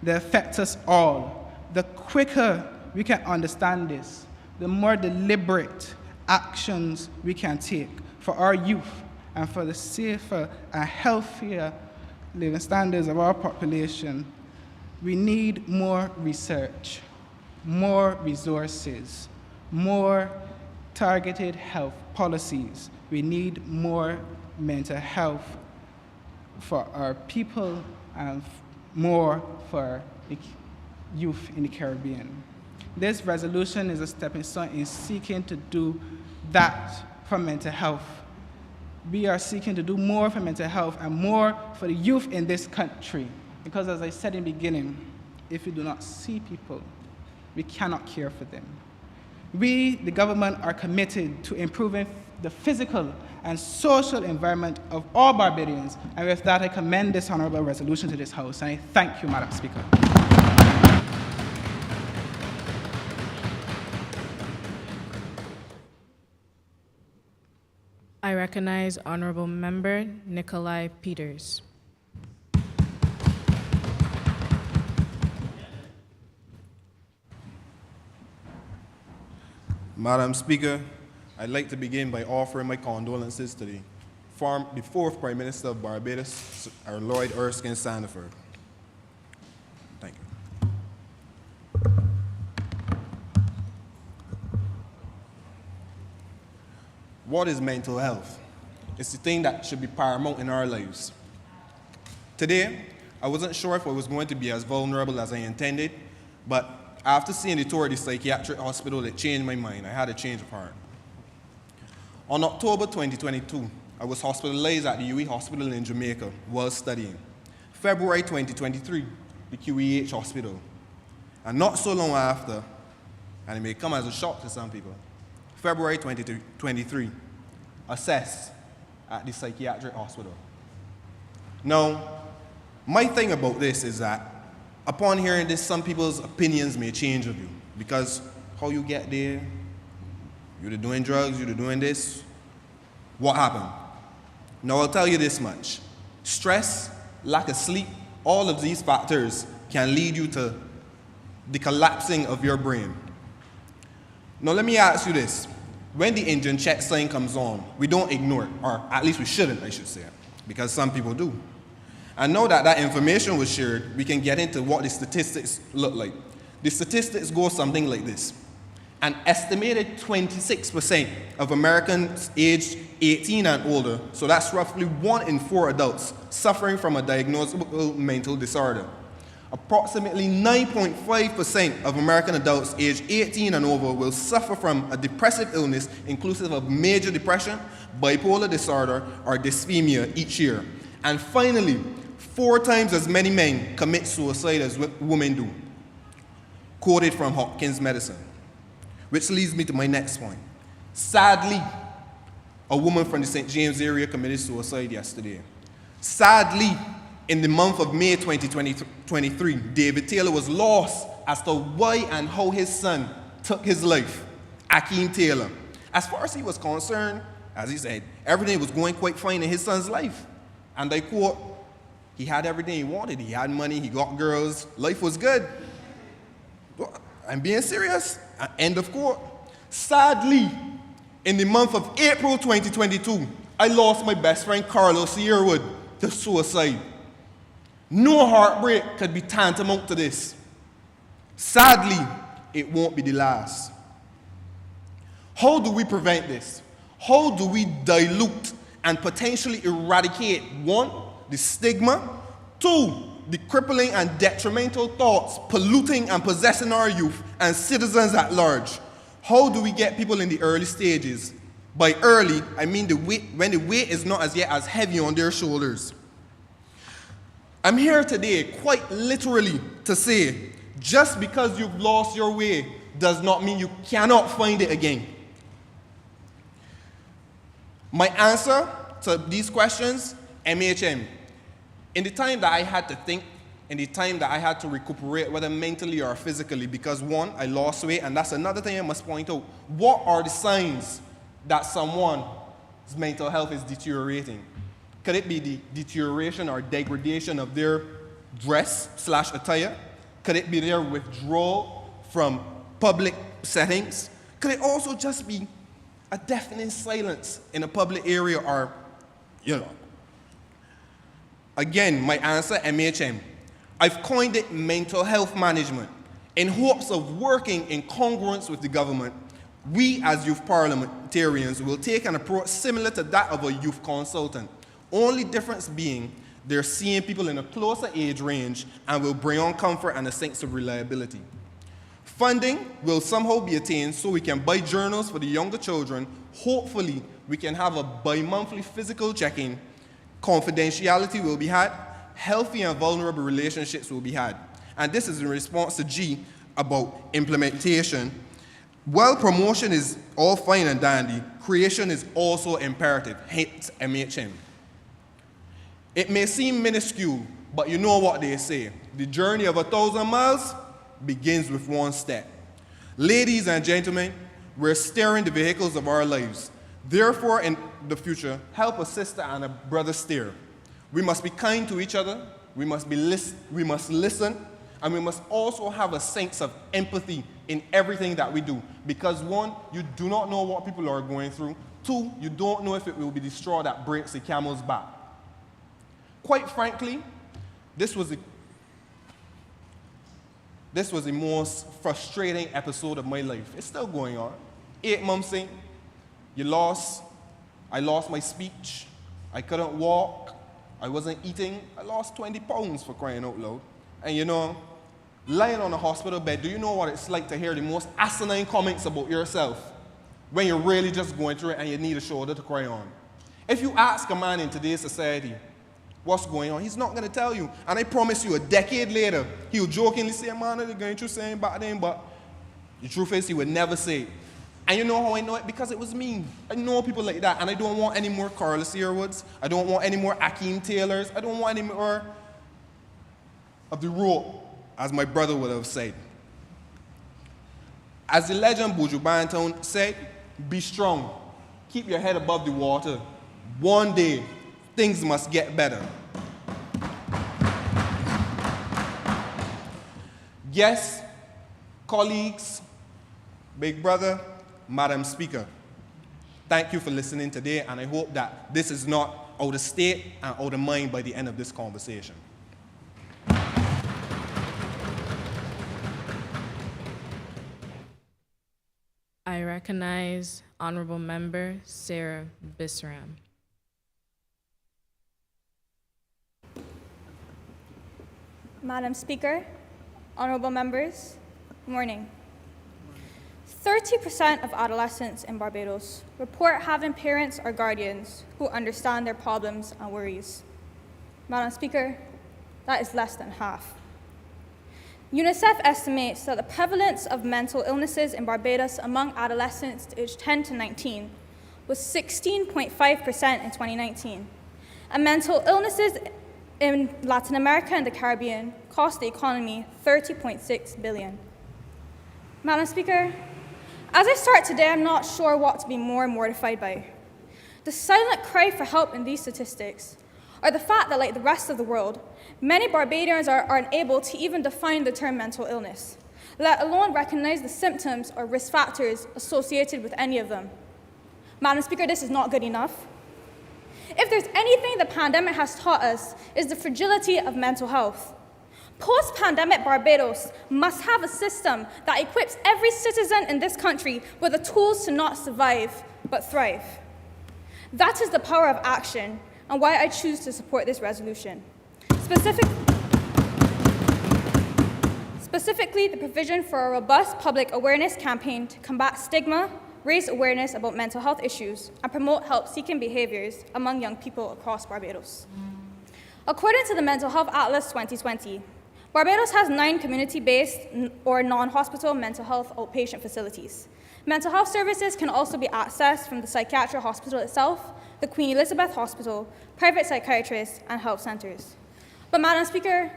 S5: They affect us all. The quicker we can understand this, the more deliberate actions we can take for our youth and for the safer and healthier living standards of our population. We need more research, more resources, more targeted health policies. We need more mental health for our people and more for youth in the Caribbean. This resolution is a stepping stone in seeking to do that for mental health. We are seeking to do more for mental health and more for the youth in this country. Because as I said in the beginning, if we do not see people, we cannot care for them. We, the government, are committed to improving the physical and social environment of all Barbadians. And with that, I commend this honorable resolution to this House, and I thank you, Madam Speaker.
S2: I recognize Honorable Member Nikolai Peters.
S8: Madam Speaker, I'd like to begin by offering my condolences to the fourth Prime Minister of Barbados, our Lloyd Erskine Sandiford. Thank you. What is mental health? It's the thing that should be paramount in our lives. Today, I wasn't sure if I was going to be as vulnerable as I intended, but after seeing the tour of the psychiatric hospital, it changed my mind. I had a change of heart. On October 2022, I was hospitalized at the UE Hospital in Jamaica while studying. February 2023, the QEH Hospital. And not so long after, and it may come as a shock to some people, February 2023, assessed at the psychiatric hospital. Now, my thing about this is that upon hearing this, some people's opinions may change of you, because how you get there, you're doing drugs, you're doing this, what happened? Now I'll tell you this much. Stress, lack of sleep, all of these factors can lead you to the collapsing of your brain. Now let me ask you this. When the engine check sign comes on, we don't ignore it, or at least we shouldn't, I should say, because some people do. And now that that information was shared, we can get into what the statistics look like. The statistics go something like this. An estimated 26% of Americans aged 18 and older, so that's roughly 1 in 4 adults, suffering from a diagnosable mental disorder. Approximately 9.5% of American adults aged 18 and over will suffer from a depressive illness inclusive of major depression, bipolar disorder, or dysphonia each year. And finally, 4 times as many men commit suicide as women do, quoted from Hopkins Medicine. Which leads me to my next point. Sadly, a woman from the St. James area committed suicide yesterday. Sadly, in the month of May 2023, David Taylor was lost as to why and how his son took his life, Akeem Taylor. As far as he was concerned, as he said, everything was going quite fine in his son's life. And I quote, he had everything he wanted. He had money, he got girls, life was good. I'm being serious. End of quote. Sadly, in the month of April 2022, I lost my best friend Carlos Yearwood to suicide. No heartbreak could be tantamount to this. Sadly, it won't be the last. How do we prevent this? How do we dilute and potentially eradicate, 1, the stigma, 2, the crippling and detrimental thoughts polluting and possessing our youth and citizens at large? How do we get people in the early stages? By early, I mean when the weight is not as yet as heavy on their shoulders. I'm here today quite literally to say, just because you've lost your way does not mean you cannot find it again. My answer to these questions, MHM. In the time that I had to think, in the time that I had to recuperate, whether mentally or physically, because 1, I lost weight, and that's another thing I must point out. What are the signs that someone's mental health is deteriorating? Could it be the deterioration or degradation of their dress/attire? Could it be their withdrawal from public settings? Could it also just be a deafening silence in a public area or, Again, my answer, MHM. I've coined it mental health management. In hopes of working in congruence with the government, we as youth parliamentarians will take an approach similar to that of a youth consultant. Only difference being They're seeing people in a closer age range and will bring on comfort and a sense of reliability. Funding will somehow be attained so we can buy journals for the younger children. Hopefully, we can have a bi-monthly physical check-in. Confidentiality will be had. Healthy and vulnerable relationships will be had. And this is in response to G about implementation. While promotion is all fine and dandy, creation is also imperative, hence MHM. It may seem minuscule, but you know what they say. The journey of 1,000 miles begins with one step. Ladies and gentlemen, we're steering the vehicles of our lives. Therefore, in the future, help a sister and a brother steer. We must be kind to each other, we must listen, and we must also have a sense of empathy in everything that we do. Because one, you do not know what people are going through. Two, you don't know if it will be the straw that breaks the camel's back. Quite frankly, this was the most frustrating episode of my life. It's still going on. 8 months in, I lost my speech. I couldn't walk. I wasn't eating. I lost 20 pounds, for crying out loud. And you know, lying on a hospital bed, do you know what it's like to hear the most asinine comments about yourself when you're really just going through it and you need a shoulder to cry on? If you ask a man in today's society what's going on, he's not going to tell you. And I promise you, a decade later, he'll jokingly say, man, they're going through something back then, but the truth is he would never say it. And you know how I know it? Because it was me. I know people like that, and I don't want any more Carlos Earwoods. I don't want any more Akeem Taylors. I don't want any more of the rope, as my brother would have said. As the legend Buju Banton said, be strong. Keep your head above the water. One day, things must get better. Yes, colleagues, big brother, Madam Speaker, thank you for listening today, and I hope that this is not out of state and out of mind by the end of this conversation.
S2: I recognize Honorable Member Sarah Bisram.
S9: Madam Speaker, honorable members, good morning. 30% of adolescents in Barbados report having parents or guardians who understand their problems and worries. Madam Speaker, that is less than half. UNICEF estimates that the prevalence of mental illnesses in Barbados among adolescents aged 10 to 19 was 16.5% in 2019, and mental illnesses in Latin America and the Caribbean cost the economy $30.6 billion. Madam Speaker, as I start today, I'm not sure what to be more mortified by. The silent cry for help in these statistics, or the fact that, like the rest of the world, many Barbadians are unable to even define the term mental illness, let alone recognize the symptoms or risk factors associated with any of them. Madam Speaker, this is not good enough. If there's anything the pandemic has taught us, is the fragility of mental health. Post-pandemic Barbados must have a system that equips every citizen in this country with the tools to not survive, but thrive. That is the power of action, and why I choose to support this resolution. Specifically, the provision for a robust public awareness campaign to combat stigma, raise awareness about mental health issues, and promote help-seeking behaviors among young people across Barbados. According to the Mental Health Atlas 2020, Barbados has 9 community-based or non-hospital mental health outpatient facilities. Mental health services can also be accessed from the psychiatric hospital itself, the Queen Elizabeth Hospital, private psychiatrists, and health centers. But Madam Speaker,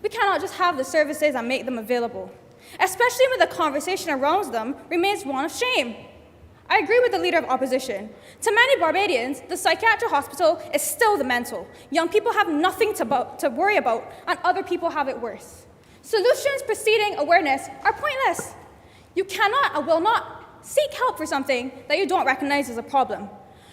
S9: we cannot just have the services and make them available, especially when the conversation around them remains one of shame. I agree with the Leader of Opposition. To many Barbadians, the psychiatric hospital is still the mental. Young people have nothing to worry about, and other people have it worse. Solutions preceding awareness are pointless. You cannot and will not seek help for something that you don't recognize as a problem.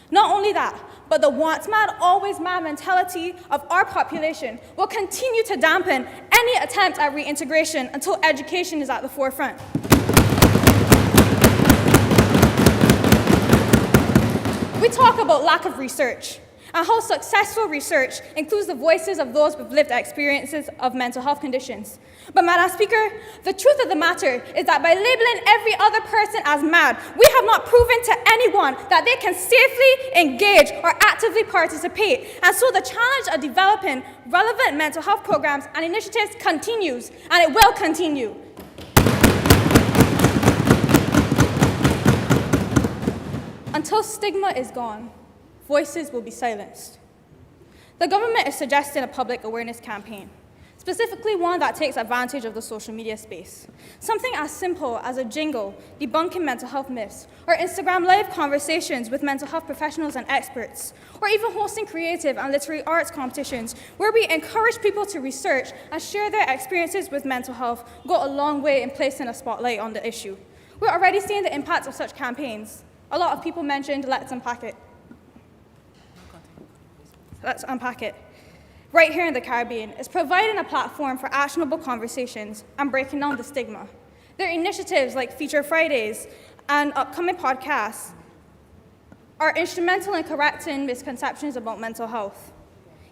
S9: Not only that, but the once mad, always mad mentality of our population will continue to dampen any attempt at reintegration until education is at the forefront. We talk about lack of research. and how successful research includes the voices of those with lived experiences of mental health conditions. But Madam Speaker, the truth of the matter is that by labeling every other person as mad, we have not proven to anyone that they can safely engage or actively participate. And so the challenge of developing relevant mental health programs and initiatives continues, and it will continue. Until stigma is gone, voices will be silenced. The government is suggesting a public awareness campaign, specifically one that takes advantage of the social media space. Something as simple as a jingle debunking mental health myths, or Instagram live conversations with mental health professionals and experts, or even hosting creative and literary arts competitions where we encourage people to research and share their experiences with mental health go a long way in placing a spotlight on the issue. We're already seeing the impacts of such campaigns. A lot of people mentioned Let's Unpack It. Let's Unpack It. Right here in the Caribbean, is providing a platform for actionable conversations and breaking down the stigma. Their initiatives like Feature Fridays and upcoming podcasts are instrumental in correcting misconceptions about mental health.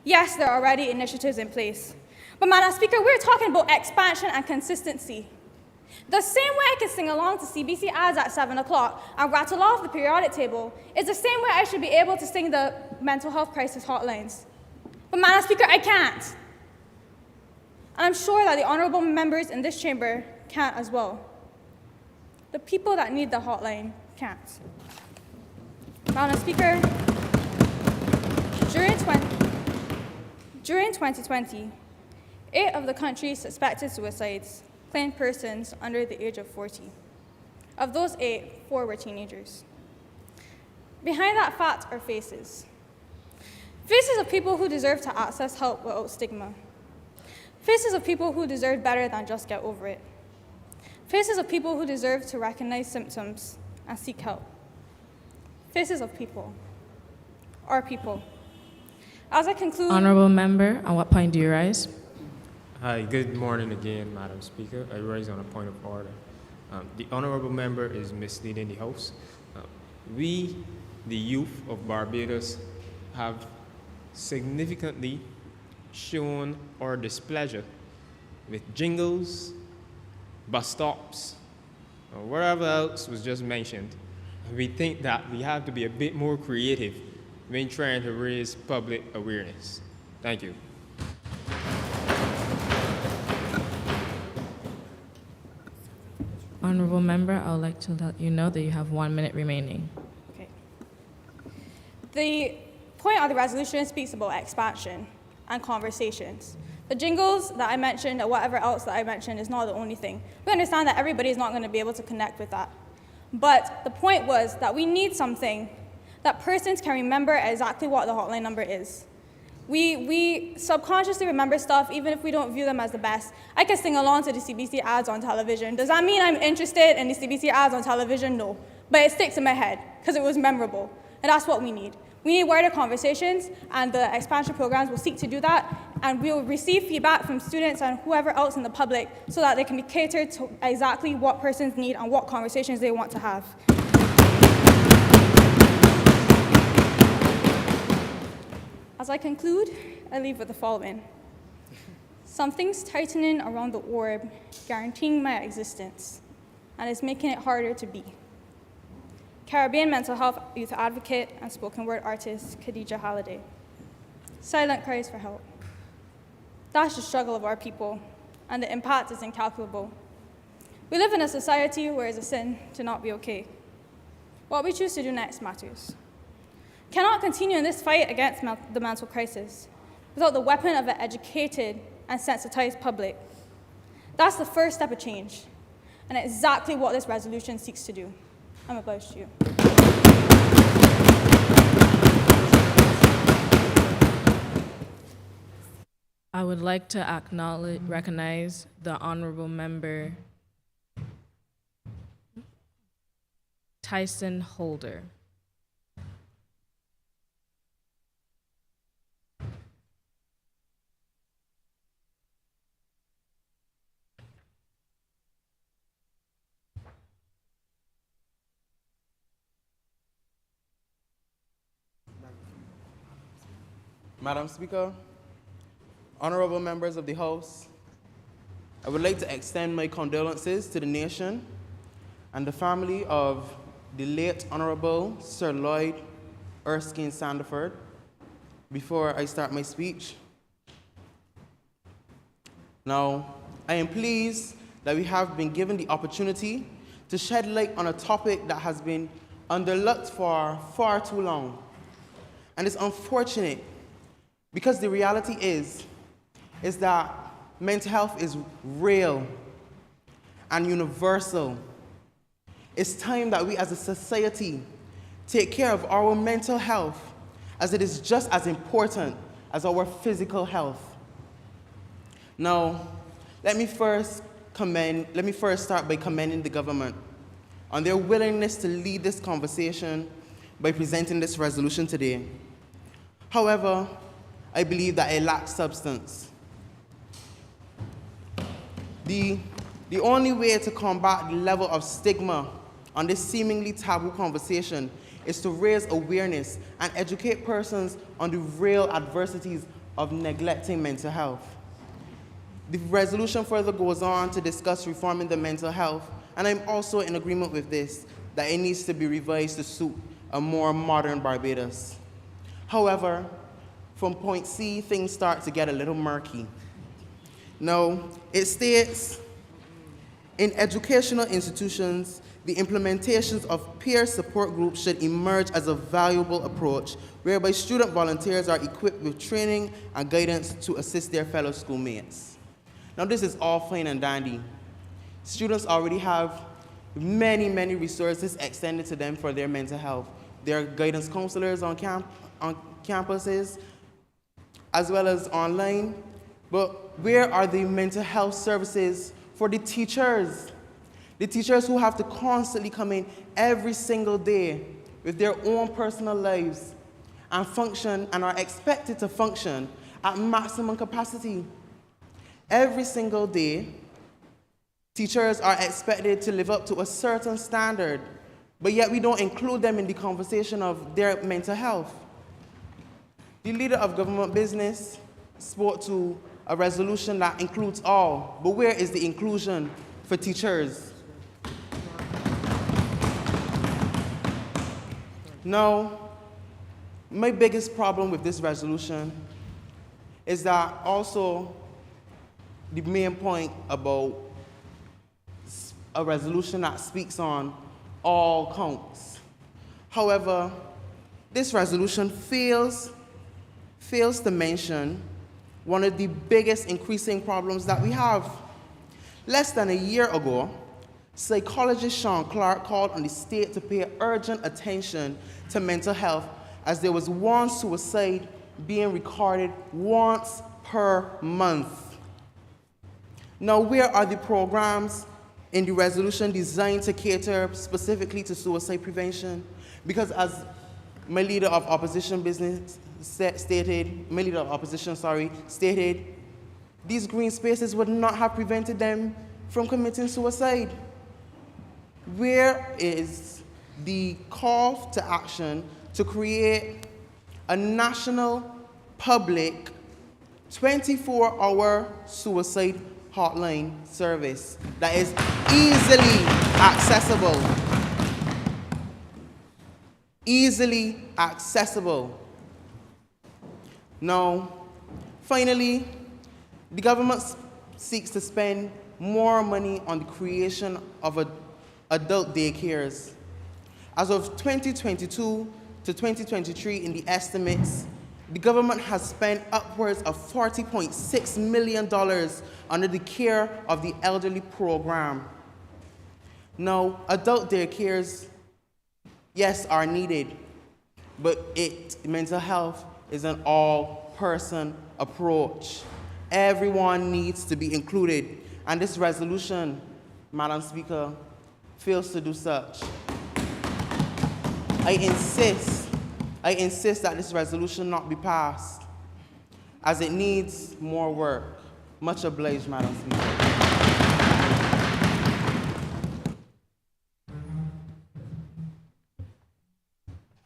S9: Yes, there are already initiatives in place. But Madam Speaker, we're talking about expansion and consistency. The same way I can sing along to CBC ads at 7 o'clock and rattle off the periodic table is the same way I should be able to sing the mental health crisis hotlines. But Madam Speaker, I can't. And I'm sure that the honourable members in this chamber can't as well. The people that need the hotline can't. Madam Speaker, during 2020, 8 of the country's suspected suicides claimed persons under the age of 40. Of those 8, 4 were teenagers. Behind that fact are faces. Faces of people who deserve to access help without stigma. Faces of people who deserve better than just get over it. Faces of people who deserve to recognize symptoms and seek help. Faces of people. Our people. As I conclude...
S2: Honourable member, on what point do you rise?
S7: Hi, good morning again, Madam Speaker. I rise on a point of order. The honourable member is misleading the House. We, the youth of Barbados, have significantly shown our displeasure with jingles, bus stops, or wherever else was just mentioned. We think that we have to be a bit more creative when trying to raise public awareness. Thank you.
S2: Honourable member, I would like to let you know that you have 1 minute remaining.
S9: Okay. The point of the resolution speaks about expansion and conversations. The jingles that I mentioned or whatever else that I mentioned is not the only thing. We understand that everybody is not going to be able to connect with that. But the point was that we need something that persons can remember exactly what the hotline number is. We subconsciously remember stuff even if we don't view them as the best. I can sing along to the CBC ads on television. Does that mean I'm interested in the CBC ads on television? No. But it sticks in my head because it was memorable. And that's what we need. We need wider conversations, and the expansion programs will seek to do that. And we will receive feedback from students and whoever else in the public so that they can be catered to exactly what persons need and what conversations they want to have. As I conclude, I leave with the following. Something's tightening around the orb, guaranteeing my existence, and is making it harder to be. Caribbean mental health youth advocate and spoken word artist, Khadija Halliday. Silent cries for help. That's the struggle of our people, and the impact is incalculable. We live in a society where it's a sin to not be okay. What we choose to do next matters. Cannot continue in this fight against the mental crisis without the weapon of an educated and sensitized public. That's the first step of change, and exactly what this resolution seeks to do. I'm obliged to you.
S2: I would like to recognize the honourable member Tyson Holder.
S5: Madam Speaker, honorable members of the House, I would like to extend my condolences to the nation and the family of the late Honorable Sir Lloyd Erskine Sandiford. Before I start my speech, now, I am pleased that we have been given the opportunity to shed light on a topic that has been underlooked for far too long. And it's unfortunate because the reality is that mental health is real and universal. It's time that we as a society take care of our mental health, as it is just as important as our physical health. Now, let me first start by commending the government on their willingness to lead this conversation by presenting this resolution today. However, I believe that it lacks substance. The only way to combat the level of stigma on this seemingly taboo conversation is to raise awareness and educate persons on the real adversities of neglecting mental health. The resolution further goes on to discuss reforming the mental health, and I'm also in agreement with this, that it needs to be revised to suit a more modern Barbados. However, from point C, things start to get a little murky. Now, it states, in educational institutions, the implementations of peer support groups should emerge as a valuable approach whereby student volunteers are equipped with training and guidance to assist their fellow schoolmates. Now, this is all fine and dandy. Students already have many, many resources extended to them for their mental health. There are guidance counselors on campuses, as well as online. But where are the mental health services for the teachers? The teachers who have to constantly come in every single day with their own personal lives and function and are expected to function at maximum capacity. Every single day, teachers are expected to live up to a certain standard, but yet we don't include them in the conversation of their mental health. The leader of government business spoke to a resolution that includes all, but where is the inclusion for teachers? Now, my biggest problem with this resolution is that also the main point about a resolution that speaks on all counts. However, this resolution fails to mention one of the biggest increasing problems that we have. Less than a year ago, psychologist Sean Clark called on the state to pay urgent attention to mental health, as there was one suicide being recorded once per month. Now, where are the programs in the resolution designed to cater specifically to suicide prevention? Because as my leader of opposition stated, these green spaces would not have prevented them from committing suicide. Where is the call to action to create a national, public, 24-hour suicide hotline service that is easily accessible? Easily accessible. Now, finally, the government seeks to spend more money on the creation of adult daycares. As of 2022 to 2023, in the estimates, the government has spent upwards of $40.6 million under the care of the elderly program. Now, adult daycares, yes, are needed, but mental health is an all-person approach. Everyone needs to be included, and this resolution, Madam Speaker, fails to do such. I insist that this resolution not be passed, as it needs more work. Much obliged, Madam Speaker.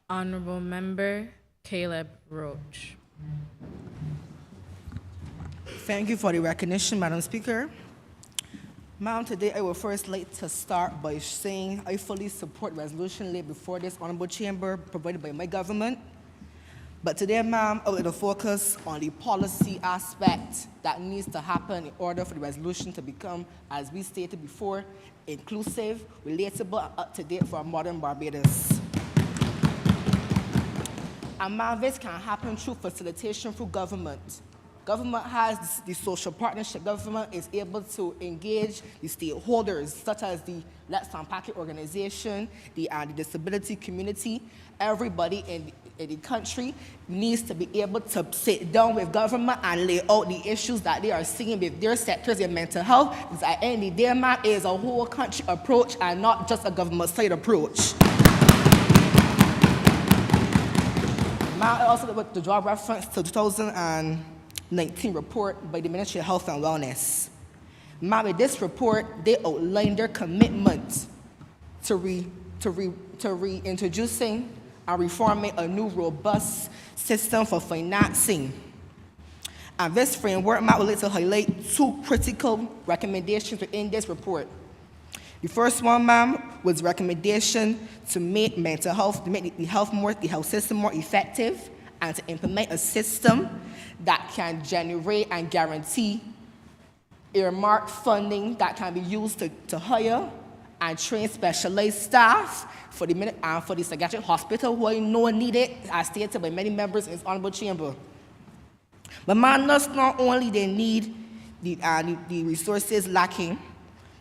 S2: Honorable Member Caleb Roach.
S10: Thank you for the recognition, Madam Speaker. Ma'am, today I would first like to start by saying I fully support resolution laid before this honorable chamber provided by my government. But today, ma'am, I would like to focus on the policy aspect that needs to happen in order for the resolution to become, as we stated before, inclusive, relatable, and up-to-date for modern Barbados. And ma'am, this can happen through facilitation through government. Government has the social partnership. Government is able to engage the stakeholders, such as the Let's Unpack It organization, the disability community. Everybody in the country needs to be able to sit down with government and lay out the issues that they are seeing with their sectors in mental health. Because at the end of the day, ma'am, it is a whole country approach and not just a government side approach. Ma'am, I also would to draw reference to 2019 report by the Ministry of Health and Wellness. Ma'am, in this report, they outlined their commitment to reintroducing and reforming a new robust system for financing. And this framework, ma'am, would like to highlight two critical recommendations within this report. The first one, ma'am, was recommendation to make mental health, to make the health system more effective, and to implement a system that can generate and guarantee earmarked funding that can be used to hire and train specialized staff for the psychiatric hospital who I know need it, as stated by many members in this honorable chamber. But man, not only they need the resources lacking,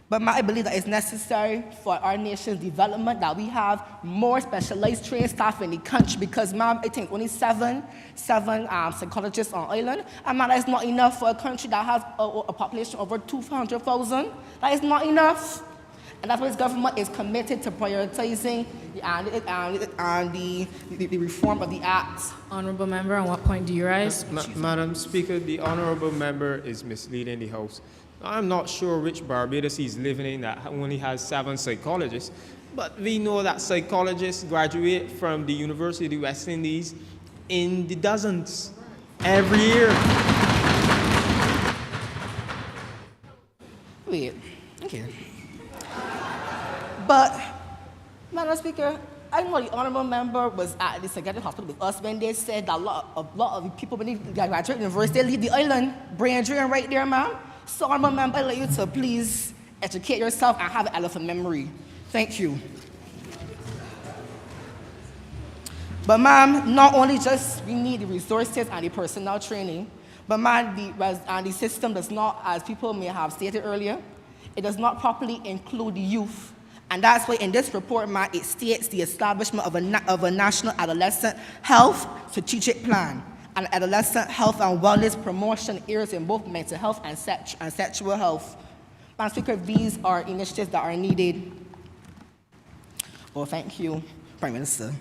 S10: but I believe that it's necessary for our nation's development that we have more specialized trained staff in the country, because, ma'am, I think only seven psychologists on island, and ma'am, that's not enough for a country that has a population over 200,000. That is not enough. And that's why this government is committed to prioritizing the reform of the Act.
S2: Honorable member, on what point do you rise?
S7: Madam Speaker, the honorable member is misleading the House. I'm not sure which Barbados he's living in that only has 7 psychologists, but we know that psychologists graduate from the University of the West Indies in the dozens every year.
S10: Wait, okay. But, Madam Speaker, I know the honorable member was at the psychiatric hospital with us when they said that a lot of the people when they graduate university, they leave the island, brain drain right there, ma'am. So, honorable member, I'd like you to please educate yourself and have an elephant memory. Thank you. But, ma'am, not only just we need the resources and the personnel training, but, ma'am, the system does not, as people may have stated earlier, it does not properly include the youth. And that's why in this report, ma'am, it states the establishment of a national adolescent health strategic plan and adolescent health and wellness promotion areas in both mental health and sexual health. Madam Speaker, these are initiatives that are needed. Well, thank you, Prime Minister.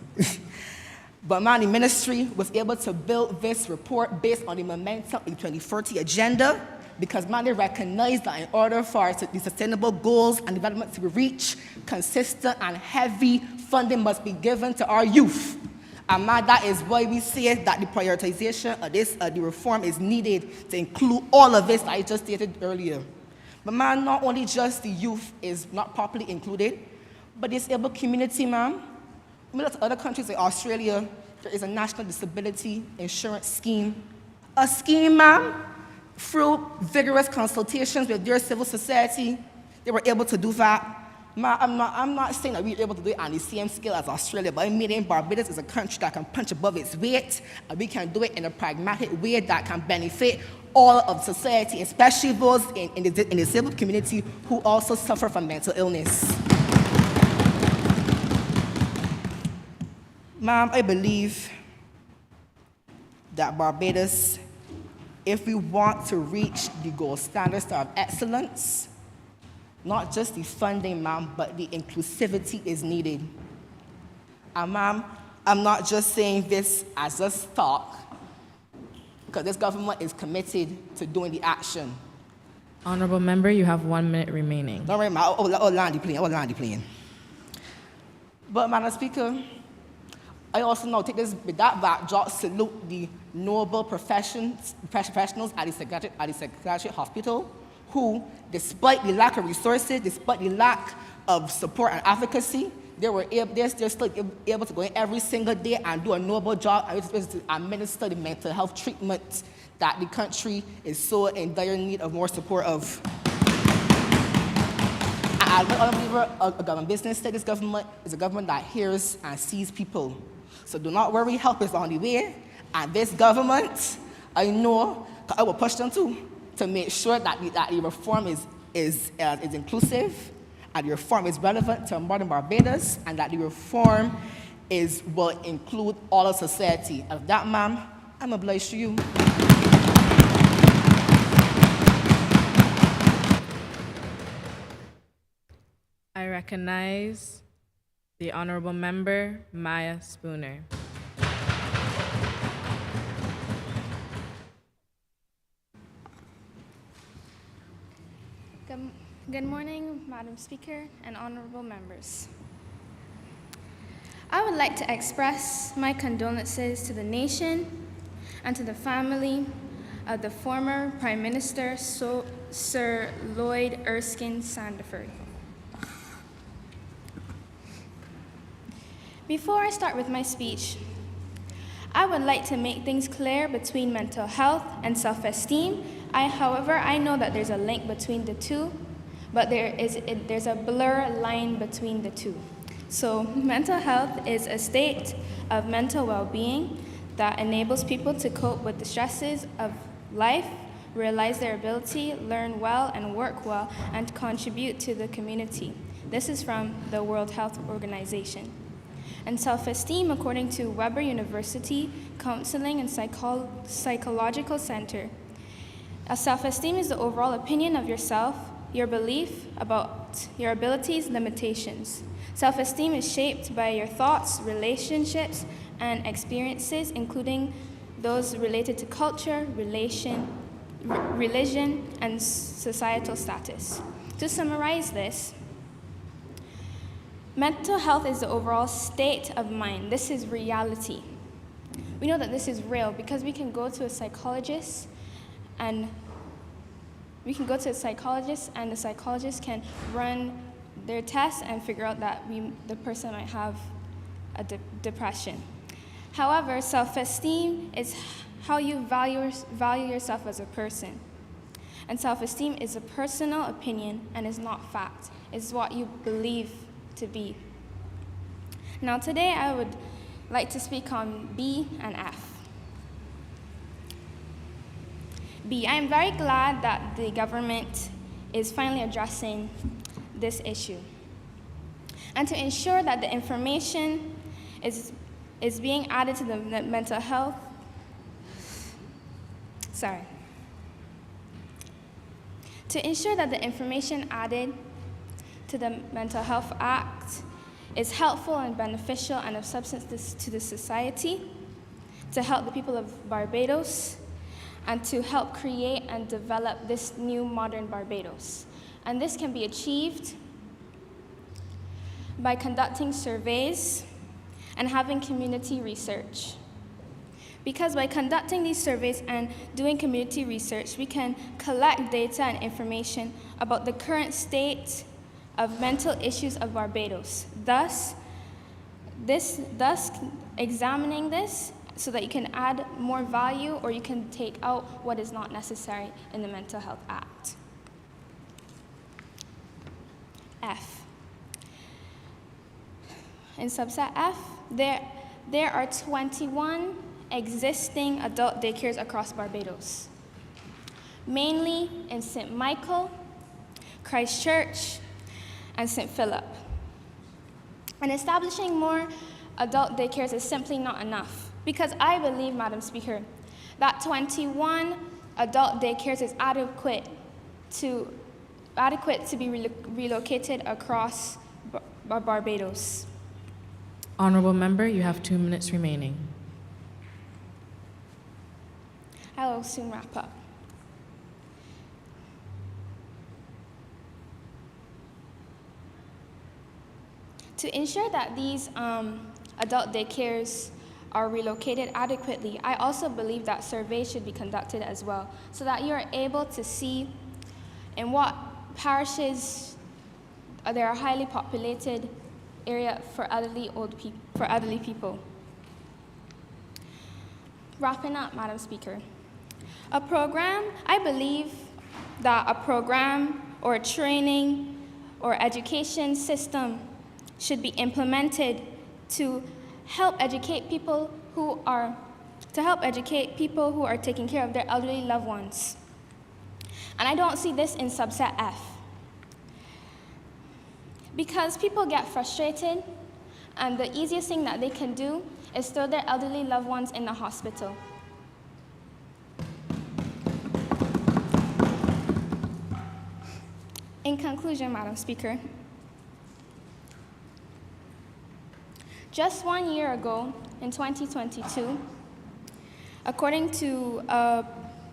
S10: But, ma'am, the ministry was able to build this report based on the momentum in the 2030 agenda, because, ma'am, they recognize that in order for the sustainable goals and development to be reached, consistent and heavy funding must be given to our youth. And, ma'am, that is why we say that the prioritization of the reform is needed to include all of this that I just stated earlier. But, ma'am, not only just the youth is not properly included, but the disabled community, ma'am. When we look at other countries like Australia, there is a national disability insurance scheme. A scheme, ma'am, through vigorous consultations with their civil society, they were able to do that. I'm not saying that we were able to do it on the same scale as Australia, but I mean Barbados is a country that can punch above its weight, and we can do it in a pragmatic way that can benefit all of society, especially those in the disabled community who also suffer from mental illness. Ma'am, I believe that Barbados, if we want to reach the gold standards of excellence, not just the funding, ma'am, but the inclusivity is needed. And, ma'am, I'm not just saying this as just talk, because this government is committed to doing the action.
S2: Honorable member, you have 1 minute remaining.
S10: Don't worry, ma'am. I'll land the plane. But, Madam Speaker, I also now take this with that backdrop, salute the noble professionals at the psychiatric hospital who, despite the lack of resources, despite the lack of support and advocacy, they're still able to go in every single day and do a noble job and to administer the mental health treatment that the country is so in dire need of more support of. And I'm a believer of government business that this government is a government that hears and sees people. So do not worry, help is on the way. And this government, I know, I will push them too, to make sure that the reform is inclusive, and the reform is relevant to modern Barbados, and that the reform will include all of society. Of that, ma'am, I'm obliged to you.
S2: I recognize the Honorable Member Maya Spooner.
S11: Good morning, Madam Speaker and honorable members. I would like to express my condolences to the nation and to the family of the former Prime Minister, Sir Lloyd Erskine Sandiford. Before I start with my speech, I would like to make things clear between mental health and self-esteem. However, I know that there's a link between the two, but there's a blur line between the two. So mental health is a state of mental well-being that enables people to cope with the stresses of life, realize their ability, learn well and work well, and contribute to the community. This is from the World Health Organization. And self-esteem, according to Weber University Counseling and Psychological Center, self-esteem is the overall opinion of yourself, your belief about your abilities, limitations. Self-esteem is shaped by your thoughts, relationships, and experiences, including those related to culture, religion, and societal status. To summarize this, mental health is the overall state of mind. This is reality. We know that this is real because we can go to a psychologist and the psychologist can run their tests and figure out that the person might have a depression. However, self-esteem is how you value yourself as a person. And self-esteem is a personal opinion and is not fact. It's what you believe to be. Now today I would like to speak on B and F. B, I am very glad that the government is finally addressing this issue. And to ensure that the information is being added to the mental health, To ensure that the information added to the Mental Health Act is helpful and beneficial and of substance to the society, to help the people of Barbados, and to help create and develop this new modern Barbados. And this can be achieved by conducting surveys and having community research. Because by conducting these surveys and doing community research, we can collect data and information about the current state of mental issues of Barbados. Thus examining this so that you can add more value or you can take out what is not necessary in the Mental Health Act. F. In subset F, there are 21 existing adult daycares across Barbados, mainly in St. Michael, Christchurch, and St. Philip. And establishing more adult daycares is simply not enough, because I believe, Madam Speaker, that 21 adult daycares is adequate to be relocated across Barbados.
S2: Honorable Member, you have 2 minutes remaining.
S11: I will soon wrap up. To ensure that these adult daycares are relocated adequately, I also believe that surveys should be conducted as well, so that you are able to see in what parishes there are highly populated area for elderly people. Wrapping up, Madam Speaker. I believe that a program or a training or education system should be implemented to help educate people who are taking care of their elderly loved ones. And I don't see this in subset F, because people get frustrated, and the easiest thing that they can do is throw their elderly loved ones in the hospital. In conclusion, Madam Speaker, just 1 year ago, in 2022, according to a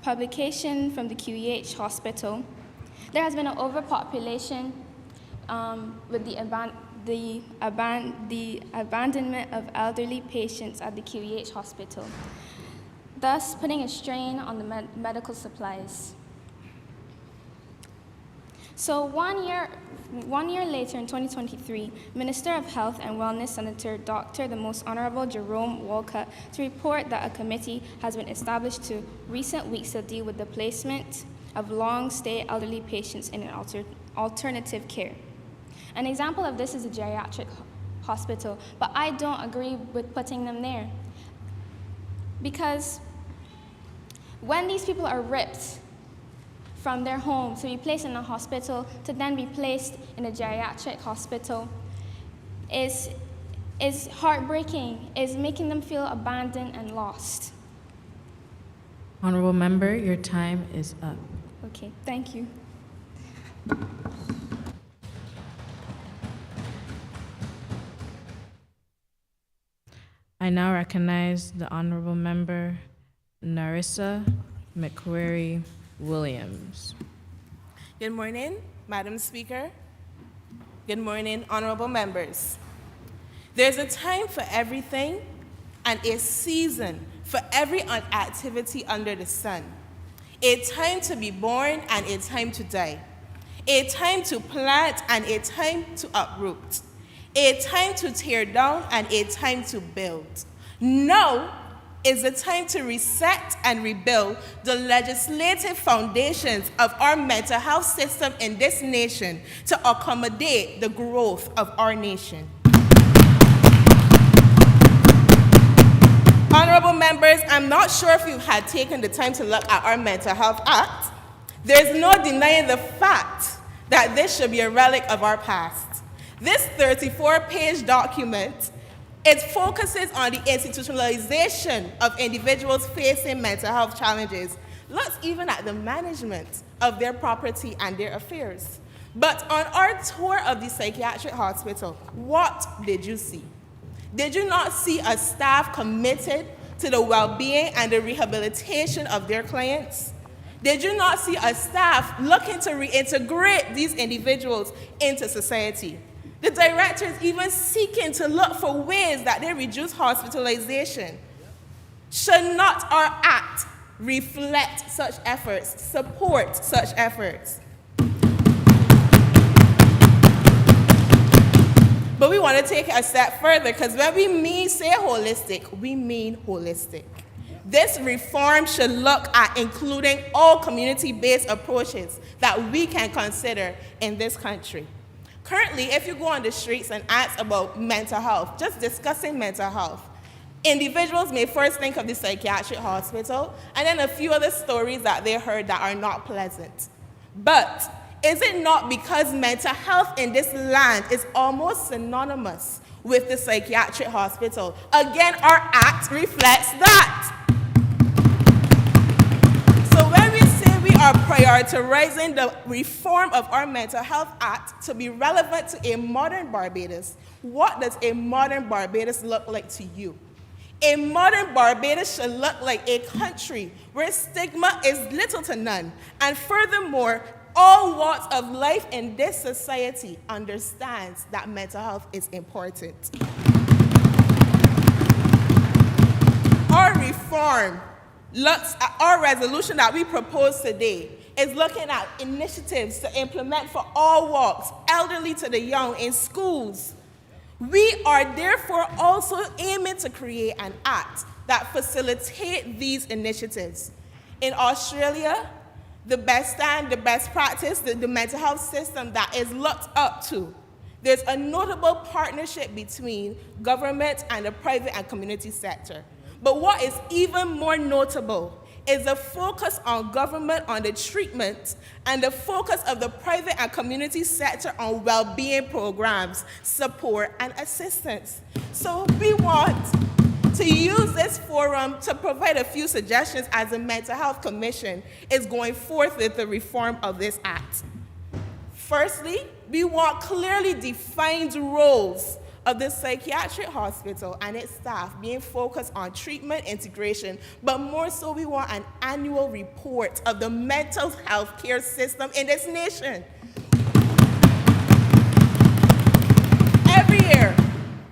S11: publication from the QEH hospital, there has been an overpopulation with the abandonment of elderly patients at the QEH hospital, thus putting a strain on the medical supplies. So 1 year later, in 2023, Minister of Health and Wellness Senator Dr. the Most Honorable Jerome Walcott to report that a committee has been established to recent weeks to deal with the placement of long-stay elderly patients in an alternative care. An example of this is a geriatric hospital, but I don't agree with putting them there. Because when these people are ripped from their home to be placed in a hospital, to then be placed in a geriatric hospital, is heartbreaking, is making them feel abandoned and lost.
S2: Honorable member, your time is up.
S11: Okay, thank you.
S2: I now recognize the Honorable Member Narissa McQuarrie Williams.
S12: Good morning, Madam Speaker. Good morning, honorable members. There's a time for everything and a season for every activity under the sun. A time to be born and a time to die. A time to plant and a time to uproot. A time to tear down and a time to build. Now is the time to reset and rebuild the legislative foundations of our mental health system in this nation to accommodate the growth of our nation. Honorable members, I'm not sure if you've had taken the time to look at our Mental Health Act. There's no denying the fact that this should be a relic of our past. This 34-page document, it focuses on the institutionalization of individuals facing mental health challenges, looks even at the management of their property and their affairs. But on our tour of the psychiatric hospital, what did you see? Did you not see a staff committed to the well-being and the rehabilitation of their clients? Did you not see a staff looking to reintegrate these individuals into society? The director is even seeking to look for ways that they reduce hospitalization. Should not our act reflect such efforts, support such efforts? But we want to take it a step further, because when we say holistic, we mean holistic. This reform should look at including all community-based approaches that we can consider in this country. Currently, if you go on the streets and ask about mental health, just discussing mental health, individuals may first think of the psychiatric hospital and then a few other stories that they heard that are not pleasant. But is it not because mental health in this land is almost synonymous with the psychiatric hospital? Again, our act reflects that. So when we say we are prioritizing the reform of our Mental Health Act to be relevant to a modern Barbados, what does a modern Barbados look like to you? A modern Barbados should look like a country where stigma is little to none, and furthermore, all walks of life in this society understands that mental health is important. reform looks at our resolution that we propose today is looking at initiatives to implement for all walks, elderly to the young, in schools. We are therefore also aiming to create an act that facilitates these initiatives. In Australia, the best practice, the mental health system that is looked up to, there's a notable partnership between government and the private and community sector. But what is even more notable is the focus on government on the treatment and the focus of the private and community sector on well-being programs, support, and assistance. So we want to use this forum to provide a few suggestions as the Mental Health Commission is going forth with the reform of this act. Firstly, we want clearly defined roles of the psychiatric hospital and its staff being focused on treatment integration, but more so we want an annual report of the mental health care system in this nation.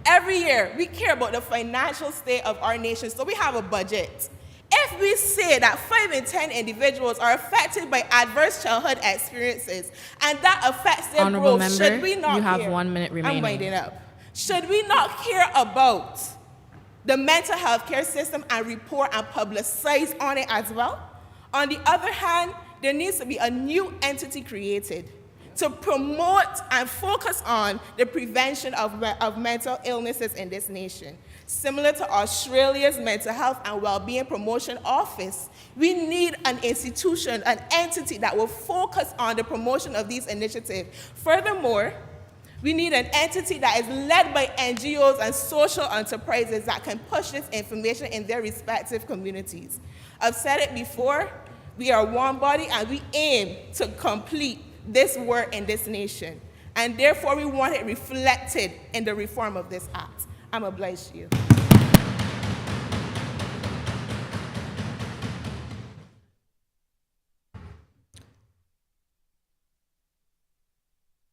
S12: Every year, we care about the financial state of our nation, so we have a budget. If we say that 5 in 10 individuals are affected by adverse childhood experiences and that affects their
S2: Honorable
S12: growth,
S2: member,
S12: should we not
S2: you have
S12: care?
S2: 1 minute remaining.
S12: I'm winding up. Should we not care about the mental health care system and report and publicize on it as well? On the other hand, there needs to be a new entity created to promote and focus on the prevention of mental illnesses in this nation. Similar to Australia's Mental Health and Wellbeing Promotion Office, we need an institution, an entity that will focus on the promotion of these initiatives. Furthermore, we need an entity that is led by NGOs and social enterprises that can push this information in their respective communities. I've said it before, we are one body and we aim to complete this work in this nation. And therefore, we want it reflected in the reform of this act. I'm obliged to you.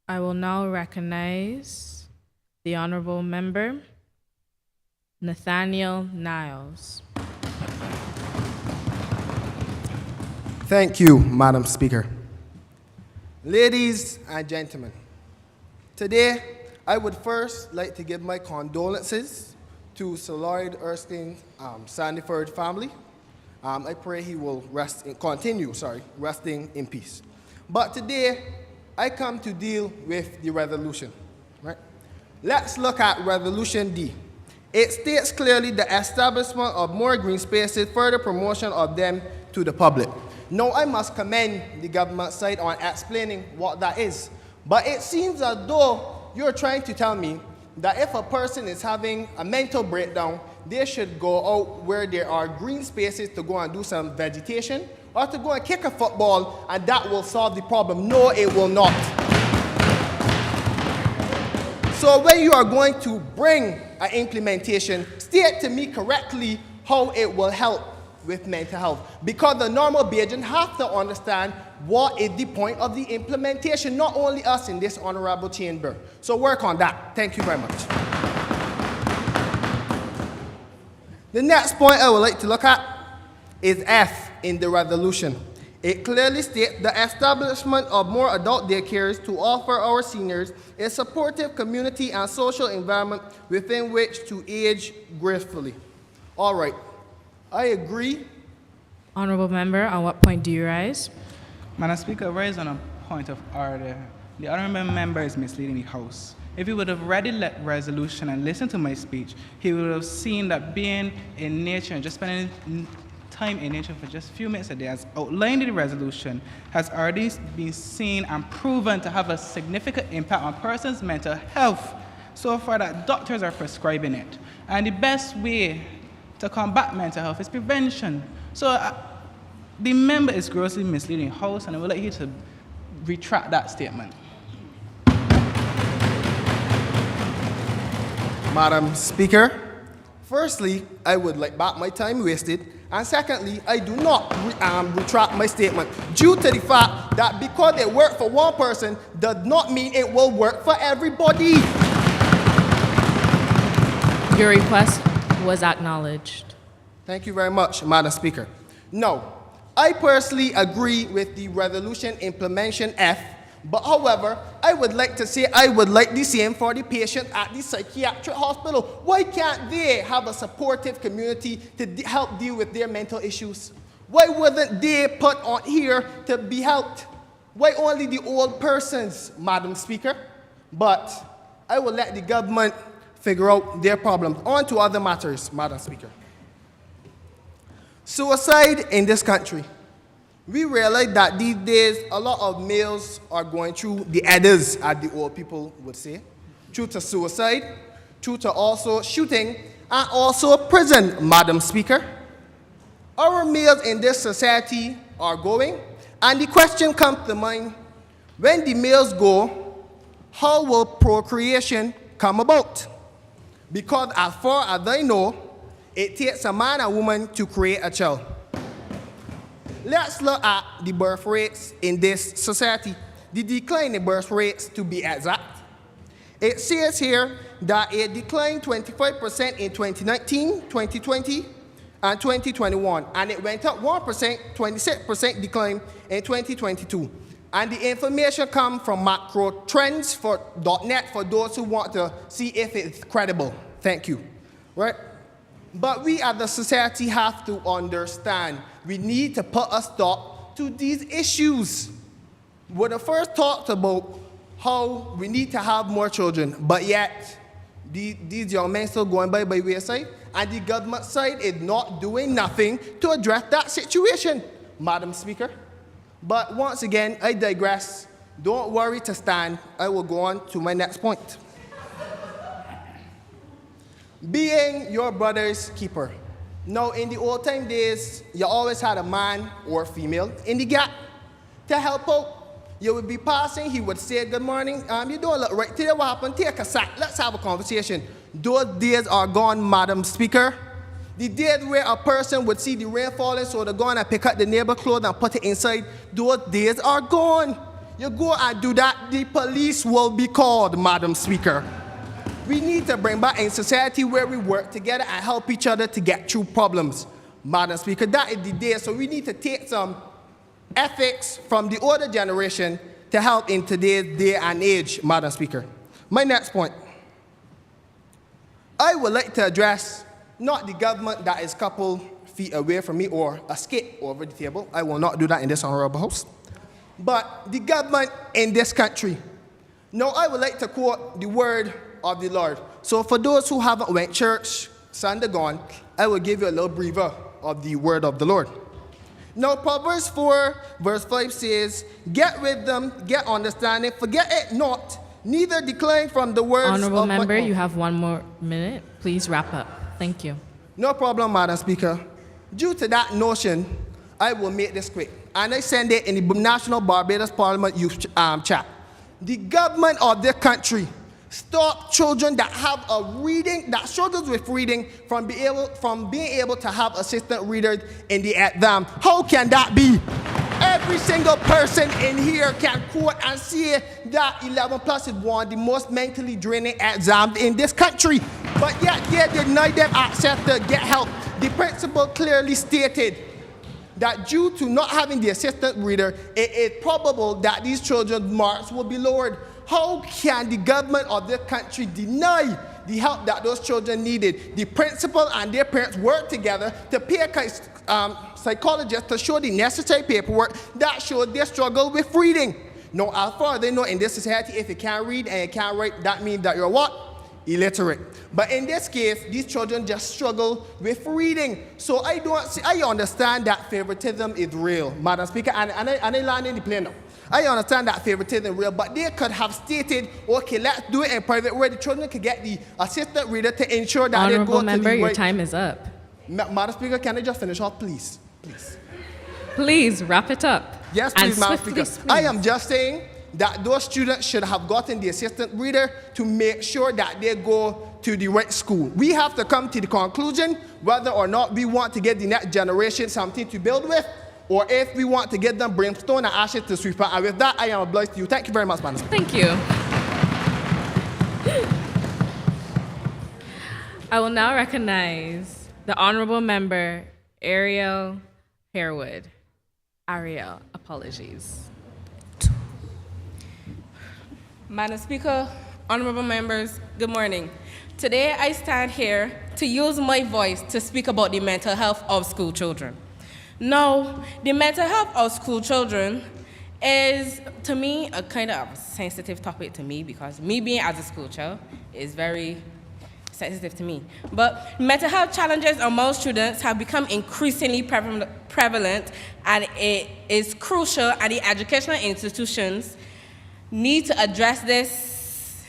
S2: I will now recognize the Honorable Member, Nathaniel Niles.
S13: Thank you, Madam Speaker. Ladies and gentlemen, today I would first like to give my condolences to Sir Lloyd Erskine's Sandiford family. I pray he will continue resting in peace. But today, I come to deal with the resolution. Right? Let's look at Resolution D. It states clearly the establishment of more green spaces, further promotion of them to the public. Now, I must commend the government side on explaining what that is. But it seems as though you're trying to tell me that if a person is having a mental breakdown, they should go out where there are green spaces to go and do some vegetation, or to go and kick a football, and that will solve the problem. No, it will not. So when you are going to bring an implementation, state to me correctly how it will help with mental health. Because the normal Bajan have to understand what is the point of the implementation, not only us in this honorable chamber. So work on that. Thank you very much. The next point I would like to look at is F in the resolution. It clearly states the establishment of more adult daycares to offer our seniors a supportive community and social environment within which to age gracefully. All right, I agree.
S2: Honorable Member, on what point do you rise?
S5: Madam Speaker, raised on a point of order. The honorable member is misleading the House. If he would have read the resolution and listened to my speech, he would have seen that being in nature and just spending time in nature for just a few minutes a day, as outlined in the resolution, has already been seen and proven to have a significant impact on a person's mental health, so far that doctors are prescribing it. And the best way to combat mental health is prevention. So the member is grossly misleading the House, and I would like you to retract that statement.
S13: Madam Speaker, firstly, I would like back my time wasted, and secondly, I do not retract my statement due to the fact that because it worked for one person does not mean it will work for everybody.
S2: Your request was acknowledged.
S13: Thank you very much, Madam Speaker. No, I personally agree with the resolution implementation F, but however, I would like to say I would like the same for the patient at the psychiatric hospital. Why can't they have a supportive community to help deal with their mental issues? Why wasn't they put on here to be helped? Why only the old persons, Madam Speaker? But I will let the government figure out their problems. On to other matters, Madam Speaker. Suicide in this country. We realize that these days a lot of males are going through the adders, as the old people would say, due to suicide, due to also shooting, and also prison, Madam Speaker. Our males in this society are going, and the question comes to mind, when the males go, how will procreation come about? Because as far as I know, it takes a man and woman to create a child. Let's look at the birth rates in this society. The decline in birth rates, to be exact. It says here that it declined 25% in 2019, 2020, and 2021, and it went up 1%, 26% decline in 2022. And the information comes from macrotrends.net for those who want to see if it's credible. Thank you. Right? But we as a society have to understand we need to put a stop to these issues. We first talked about how we need to have more children, but yet these young men still going by wayside, and the government side is not doing nothing to address that situation, Madam Speaker. But once again, I digress. Don't worry to stand. I will go on to my next point. Being your brother's keeper. Now, in the old time days, you always had a man or female in the gap to help out. You would be passing, he would say, good morning, you don't look right. Tell you what happened, take a sack, let's have a conversation. Those days are gone, Madam Speaker. The days where a person would see the rain falling, so they're going to pick up the neighbor clothes and put it inside, those days are gone. You go and do that, the police will be called, Madam Speaker. We need to bring back a society where we work together and help each other to get through problems, Madam Speaker. That is the day, so we need to take some ethics from the older generation to help in today's day and age, Madam Speaker. My next point. I would like to address not the government that is a couple feet away from me or escape over the table. I will not do that in this honorable house. But the government in this country. Now, I would like to quote the word of the Lord. So for those who haven't went to church, Sunday gone, I will give you a little breather of the word of the Lord. Now, Proverbs 4, verse 5 says, get wisdom, get understanding, forget it not, neither decline from the words
S2: Honorable
S13: of
S2: member, you have 1 more minute. Please wrap up. Thank you.
S13: No problem, Madam Speaker. Due to that notion, I will make this quick. And I send it in the National Barbados Parliament Youth chat. The government of this country stop children that have a reading, that struggles with reading, from being able to have assistant readers in the exam. How can that be? Every single person in here can quote and say that 11 plus is one of the most mentally draining exams in this country. But yet they deny them access to get help. The principal clearly stated that due to not having the assistant reader, it is probable that these children's marks will be lowered. How can the government of this country deny the help that those children needed? The principal and their parents worked together to pay a psychologist to show the necessary paperwork that showed their struggle with reading. Now, as far as they know, in this society, if you can't read and you can't write, that means that you're what? Illiterate. But in this case, these children just struggle with reading. So I understand that favoritism is real, Madam Speaker, and I land in the plane now. I understand that favoritism is real, but they could have stated, okay, let's do it in private where the children could get the assistant reader to ensure that
S2: Honorable
S13: they go
S2: member,
S13: to the
S2: your
S13: right.
S2: time is up.
S13: Madam Speaker, can I just finish off, please? Please.
S2: Please wrap it up.
S13: Yes, please,
S2: And
S13: Madam
S2: swiftly,
S13: Speaker.
S2: please.
S13: I am just saying that those students should have gotten the assistant reader to make sure that they go to the right school. We have to come to the conclusion whether or not we want to get the next generation something to build with, or if we want to get them brimstone and ashes to sweep out. And with that, I am obliged to you. Thank you very much, Madam Speaker.
S2: Thank you. I will now recognize The Honorable Member Ariel Harewood. Ariel, apologies.
S12: Madam Speaker, honorable members, good morning. Today I stand here to use my voice to speak about the mental health of school children. Now, the mental health of school children is, to me, a kind of sensitive topic to me because me being as a school child is very sensitive to me. But mental health challenges among students have become increasingly prevalent, and it is crucial, and the educational institutions need to address this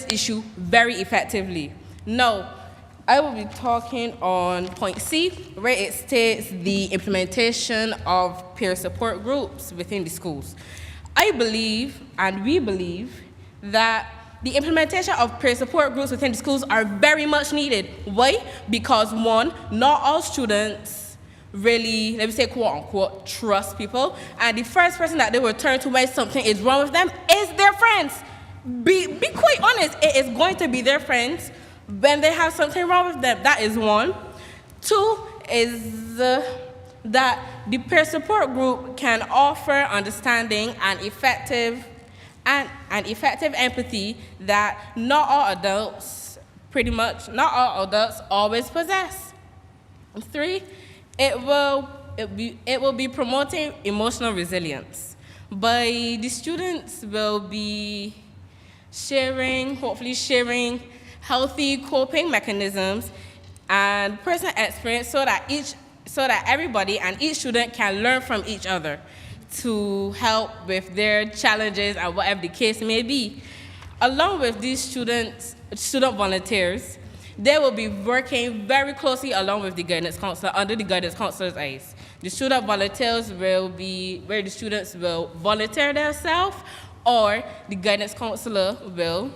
S12: issue very effectively. Now, I will be talking on point C, where it states the implementation of peer support groups within the schools. I believe, and we believe, that the implementation of peer support groups within the schools are very much needed. Why? Because one, not all students really, let me say quote unquote, trust people, and the first person that they will turn to when something is wrong with them is their friends. Be quite honest, it is going to be their friends when they have something wrong with them. That is one. Two is that the peer support group can offer understanding and effective empathy that not all adults always possess. Three, it will be promoting emotional resilience. By the students will be hopefully sharing healthy coping mechanisms and personal experience so that everybody and each student can learn from each other to help with their challenges and whatever the case may be. Along with these student volunteers, they will be working very closely along with the guidance counselor, under the guidance counselor's eyes. The student volunteers will be where the students will volunteer themselves, or the guidance counselor will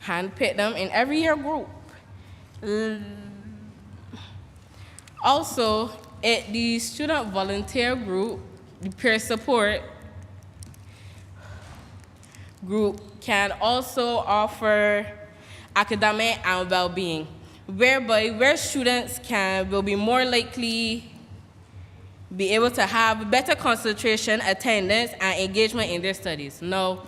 S12: handpick them in every year group. Also, the student volunteer group, the peer support group can also offer academic and well-being, where students will be more likely be able to have better concentration, attendance, and engagement in their studies. Now,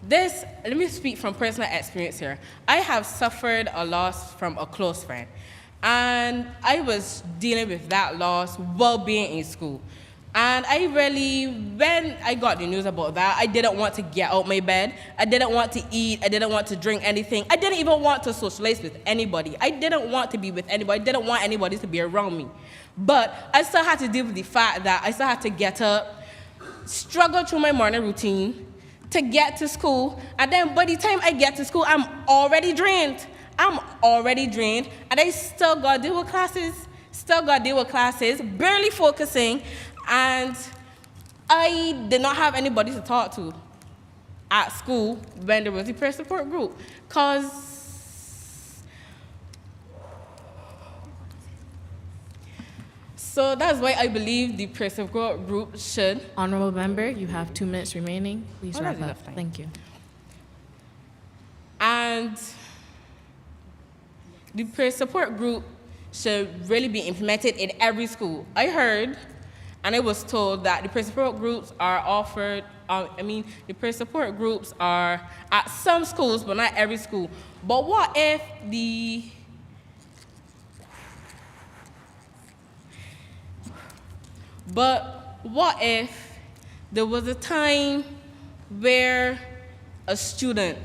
S12: let me speak from personal experience here. I have suffered a loss from a close friend, and I was dealing with that loss while being in school. And when I got the news about that, I didn't want to get out my bed. I didn't want to eat. I didn't want to drink anything. I didn't even want to socialize with anybody. I didn't want to be with anybody. I didn't want anybody to be around me. But I still had to deal with the fact that I still had to get up, struggle through my morning routine to get to school. And then by the time I get to school, I'm already drained. And I still got to deal with classes, barely focusing. And I did not have anybody to talk to at school when there was a peer support group. So that's why I believe the peer support group should.
S2: Honorable Member, you have 2 minutes remaining. Please wrap up. Thank you.
S12: And the peer support group should really be implemented in every school. I heard, and I was told that the peer support groups are offered, the peer support groups are at some schools, but not every school. But what if there was a time where a student,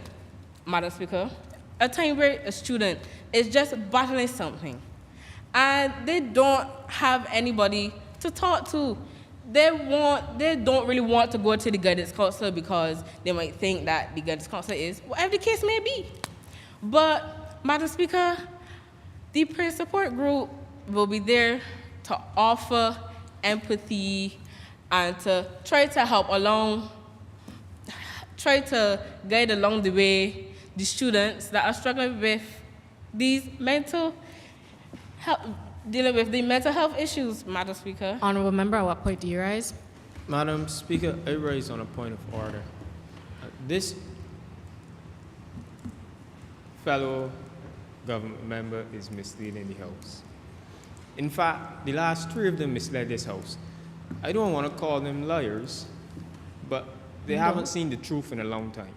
S12: Madam Speaker, is just battling something, and they don't have anybody to talk to. They don't really want to go to the guidance counselor because they might think that the guidance counselor is whatever the case may be. But, Madam Speaker, the peer support group will be there to offer empathy and to try to guide along the way the students that are struggling with dealing with the mental health issues, Madam Speaker.
S2: Honorable Member, at what point do you rise?
S7: Madam Speaker, I rise on a point of order. This fellow government member is misleading the House. In fact, the last 3 of them misled this House. I don't want to call them liars, but they haven't seen the truth in a long time.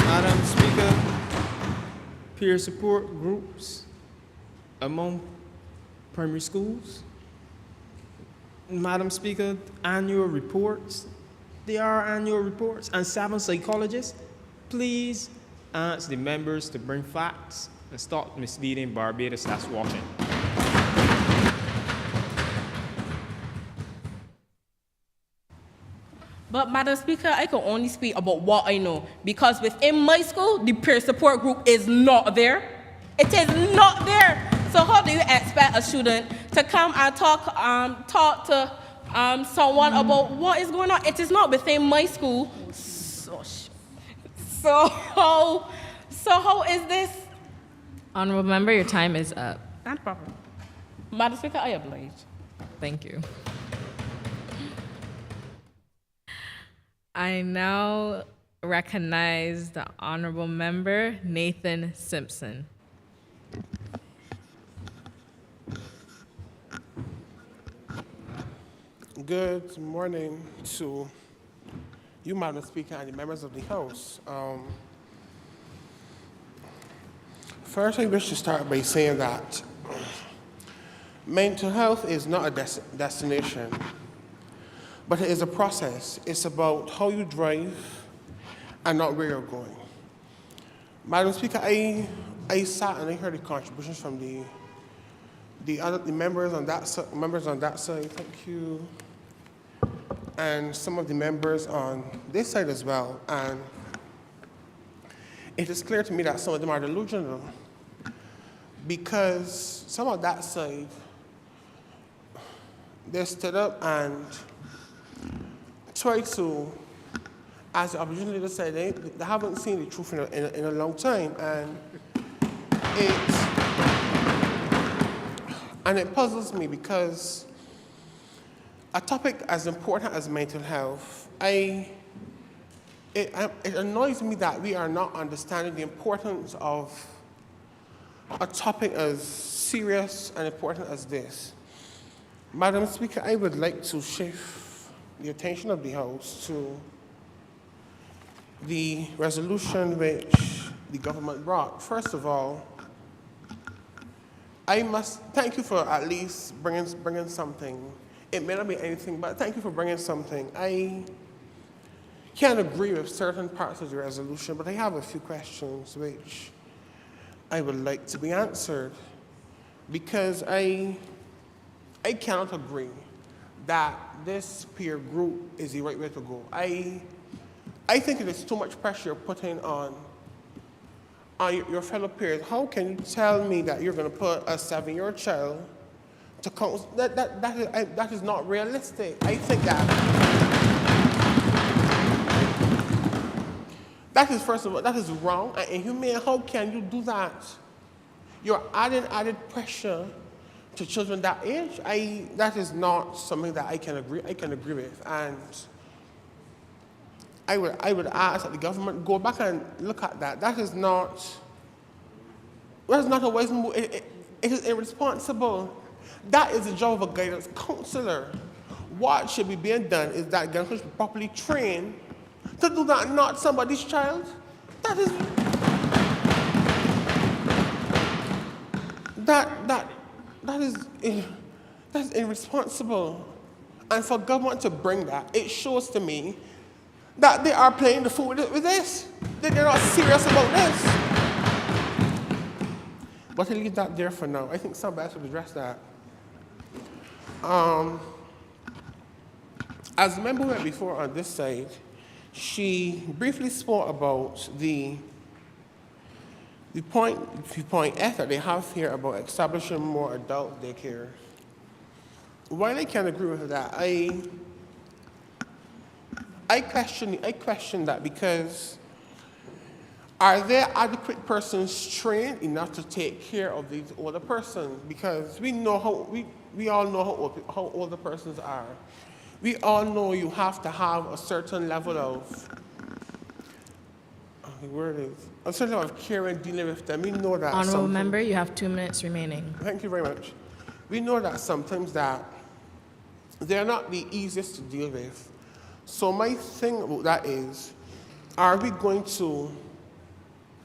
S7: Madam Speaker, peer support groups among primary schools. Madam Speaker, annual reports. There are annual reports. And 7 psychologists, please ask the members to bring facts and stop misleading Barbados that's watching.
S14: But, Madam Speaker, I can only speak about what I know, because within my school, the peer support group is not there. It is not there. So how do you expect a student to come and talk to someone about what is going on? It is not within my school. So how is this?
S2: Honorable member, your time is up.
S14: Not proper. Madam Speaker, I oblige.
S2: Thank you. I now recognize the honorable member, Nathan Simpson.
S15: Good morning to you, Madam Speaker, and the members of the House. First, I wish to start by saying that mental health is not a destination, but it is a process. It's about how you drive and not where you're going. Madam Speaker, I sat and I heard the contributions from the members on that side. Thank you. And some of the members on this side as well. And it is clear to me that some of them are delusional, because some of that side, they stood up and tried to, as the opposition leader said, they haven't seen the truth in a long time. And it puzzles me, because a topic as important as mental health, it annoys me that we are not understanding the importance of a topic as serious and important as this. Madam Speaker, I would like to shift the attention of the House to the resolution which the government brought. First of all, I must thank you for at least bringing something. It may not be anything, but thank you for bringing something. I can't agree with certain parts of the resolution, but I have a few questions which I would like to be answered, because I cannot agree that this peer group is the right way to go. I think it is too much pressure you're putting on your fellow peers. How can you tell me that you're going to put a 7-year-old child to counsel? That is not realistic. I think that is, first of all, that is wrong and inhumane. How can you do that? You're adding added pressure to children that age. That is not something that I can agree with. And I would ask that the government go back and look at that. That is not a wise move. It is irresponsible. That is the job of a guidance counselor. What should be being done is that guidance counselor should be properly trained to do that, not somebody's child. That is irresponsible. And for government to bring that, it shows to me that they are playing the fool with this. They're not serious about this. But I'll leave that there for now. I think somebody else will address that. As the member went before on this side, she briefly spoke about the point F that they have here about establishing more adult daycare. While I can agree with that, I question that, because are there adequate persons trained enough to take care of these older persons? Because we all know how older persons are. We all know you have to have a certain level of, the word is, a certain level of care and dealing with them. We know that.
S2: Honorable member, you have 2 minutes remaining.
S15: Thank you very much. We know that sometimes that they're not the easiest to deal with. So my thing about that is, are we going to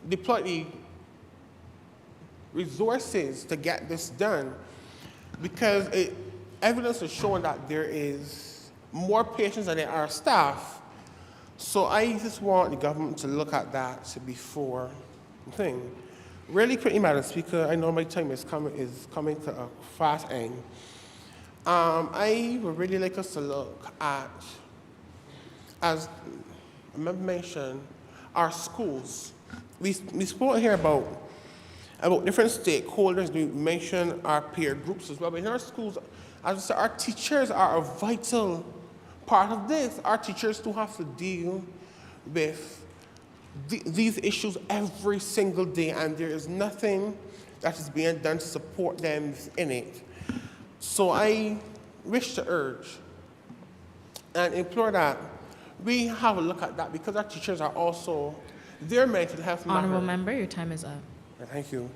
S15: deploy the resources to get this done? Because evidence is showing that there is more patients than there are staff. So I just want the government to look at that before thing. Really quickly, Madam Speaker, I know my time is coming to a fast end. I would really like us to look at, as a member mentioned, our schools. We spoke here about different stakeholders. We mentioned our peer groups as well. But in our schools, as I said, our teachers are a vital part of this. Our teachers too have to deal with these issues every single day, and there is nothing that is being done to support them in it. So I wish to urge and implore that we have a look at that, because our teachers are also, their mental health matter.
S2: Honorable member, your time is up.
S15: Thank you.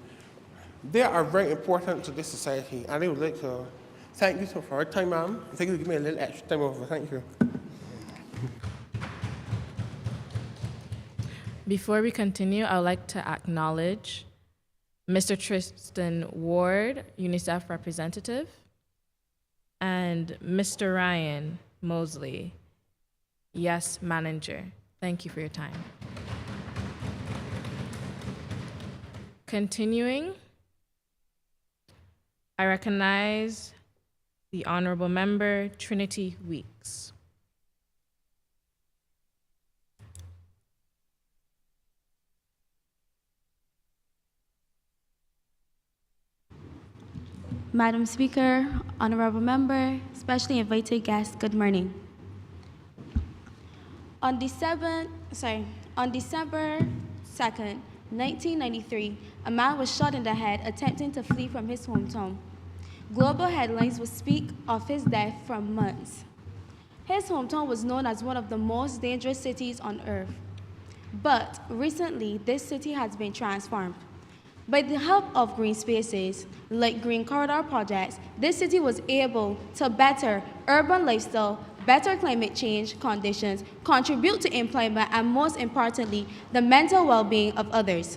S15: They are very important to this society, and I would like to thank you for your time, ma'am. Thank you for giving me a little extra time over. Thank you.
S2: Before we continue, I would like to acknowledge Mr. Tristan Ward, UNICEF representative, and Mr. Ryan Mosley, YES manager. Thank you for your time. Continuing, I recognize the Honorable Member Trinity Weeks.
S16: Madam Speaker, Honorable Member, specially invited guests, good morning. On December 2nd, 1993, a man was shot in the head attempting to flee from his hometown. Global headlines would speak of his death for months. His hometown was known as one of the most dangerous cities on earth. But recently, this city has been transformed. By the help of green spaces, like green corridor projects, this city was able to better urban lifestyle, better climate change conditions, contribute to employment, and most importantly, the mental well-being of others.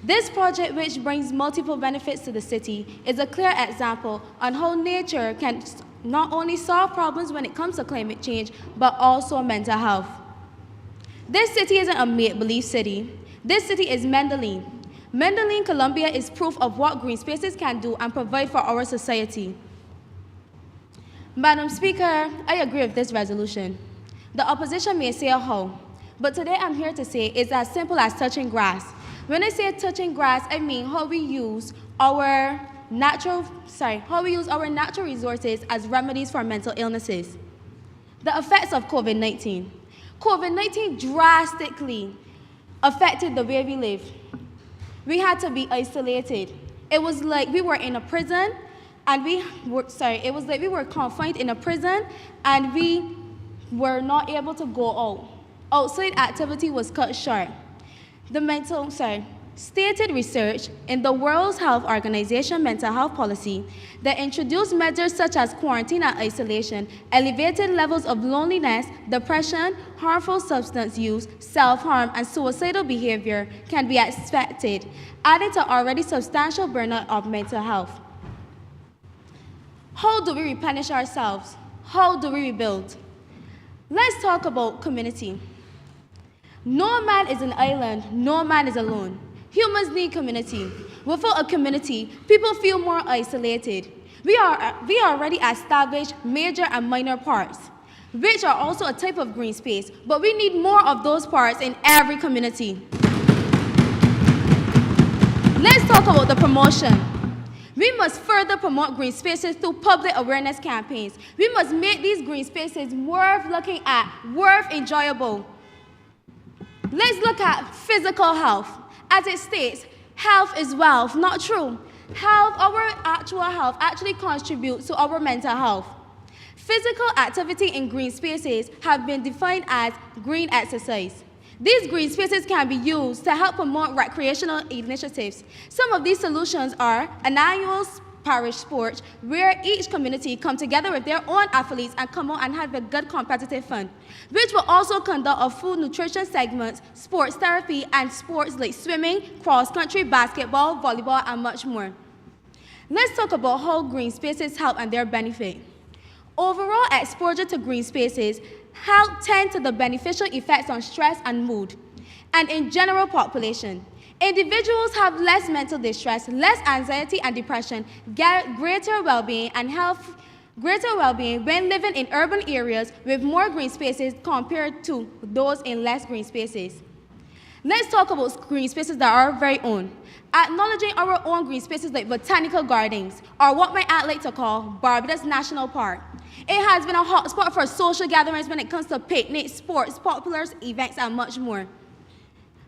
S16: This project, which brings multiple benefits to the city, is a clear example on how nature can not only solve problems when it comes to climate change, but also mental health. This city isn't a make-believe city. This city is Medellin. Medellin, Colombia is proof of what green spaces can do and provide for our society. Madam Speaker, I agree with this resolution. The opposition may say how, but today I'm here to say it's as simple as touching grass. When I say touching grass, I mean how we use our natural resources as remedies for mental illnesses. The effects of COVID-19. COVID-19 drastically affected the way we live. We had to be isolated. It was like we were in a prison, and it was like we were confined in a prison, and we were not able to go out. Outside activity was cut short. Stated research in the World Health Organization mental health policy that introduced measures such as quarantine and isolation, elevated levels of loneliness, depression, harmful substance use, self-harm, and suicidal behavior can be expected, adding to already substantial burnout of mental health. How do we replenish ourselves? How do we rebuild? Let's talk about community. No man is an island, no man is alone. Humans need community. Without a community, people feel more isolated. We already established major and minor parks, which are also a type of green space, but we need more of those parks in every community. Let's talk about the promotion. We must further promote green spaces through public awareness campaigns. We must make these green spaces worth looking at, worth enjoyable. Let's look at physical health. As it states, health is wealth. Not true. Our actual health actually contributes to our mental health. Physical activity in green spaces have been defined as green exercise. These green spaces can be used to help promote recreational initiatives. Some of these solutions are an annual parish sport where each community come together with their own athletes and come out and have a good competitive fun, which will also conduct a food nutrition segment, sports therapy, and sports like swimming, cross-country, basketball, volleyball, and much more. Let's talk about how green spaces help and their benefit. Overall exposure to green spaces help tend to the beneficial effects on stress and mood, and in general population. Individuals have less mental distress, less anxiety and depression, get greater well-being when living in urban areas with more green spaces compared to those in less green spaces. Let's talk about green spaces that are our very own. Acknowledging our own green spaces like botanical gardens, or what I like to call Barbados National Park. It has been a hotspot for social gatherings when it comes to picnics, sports, popular events, and much more.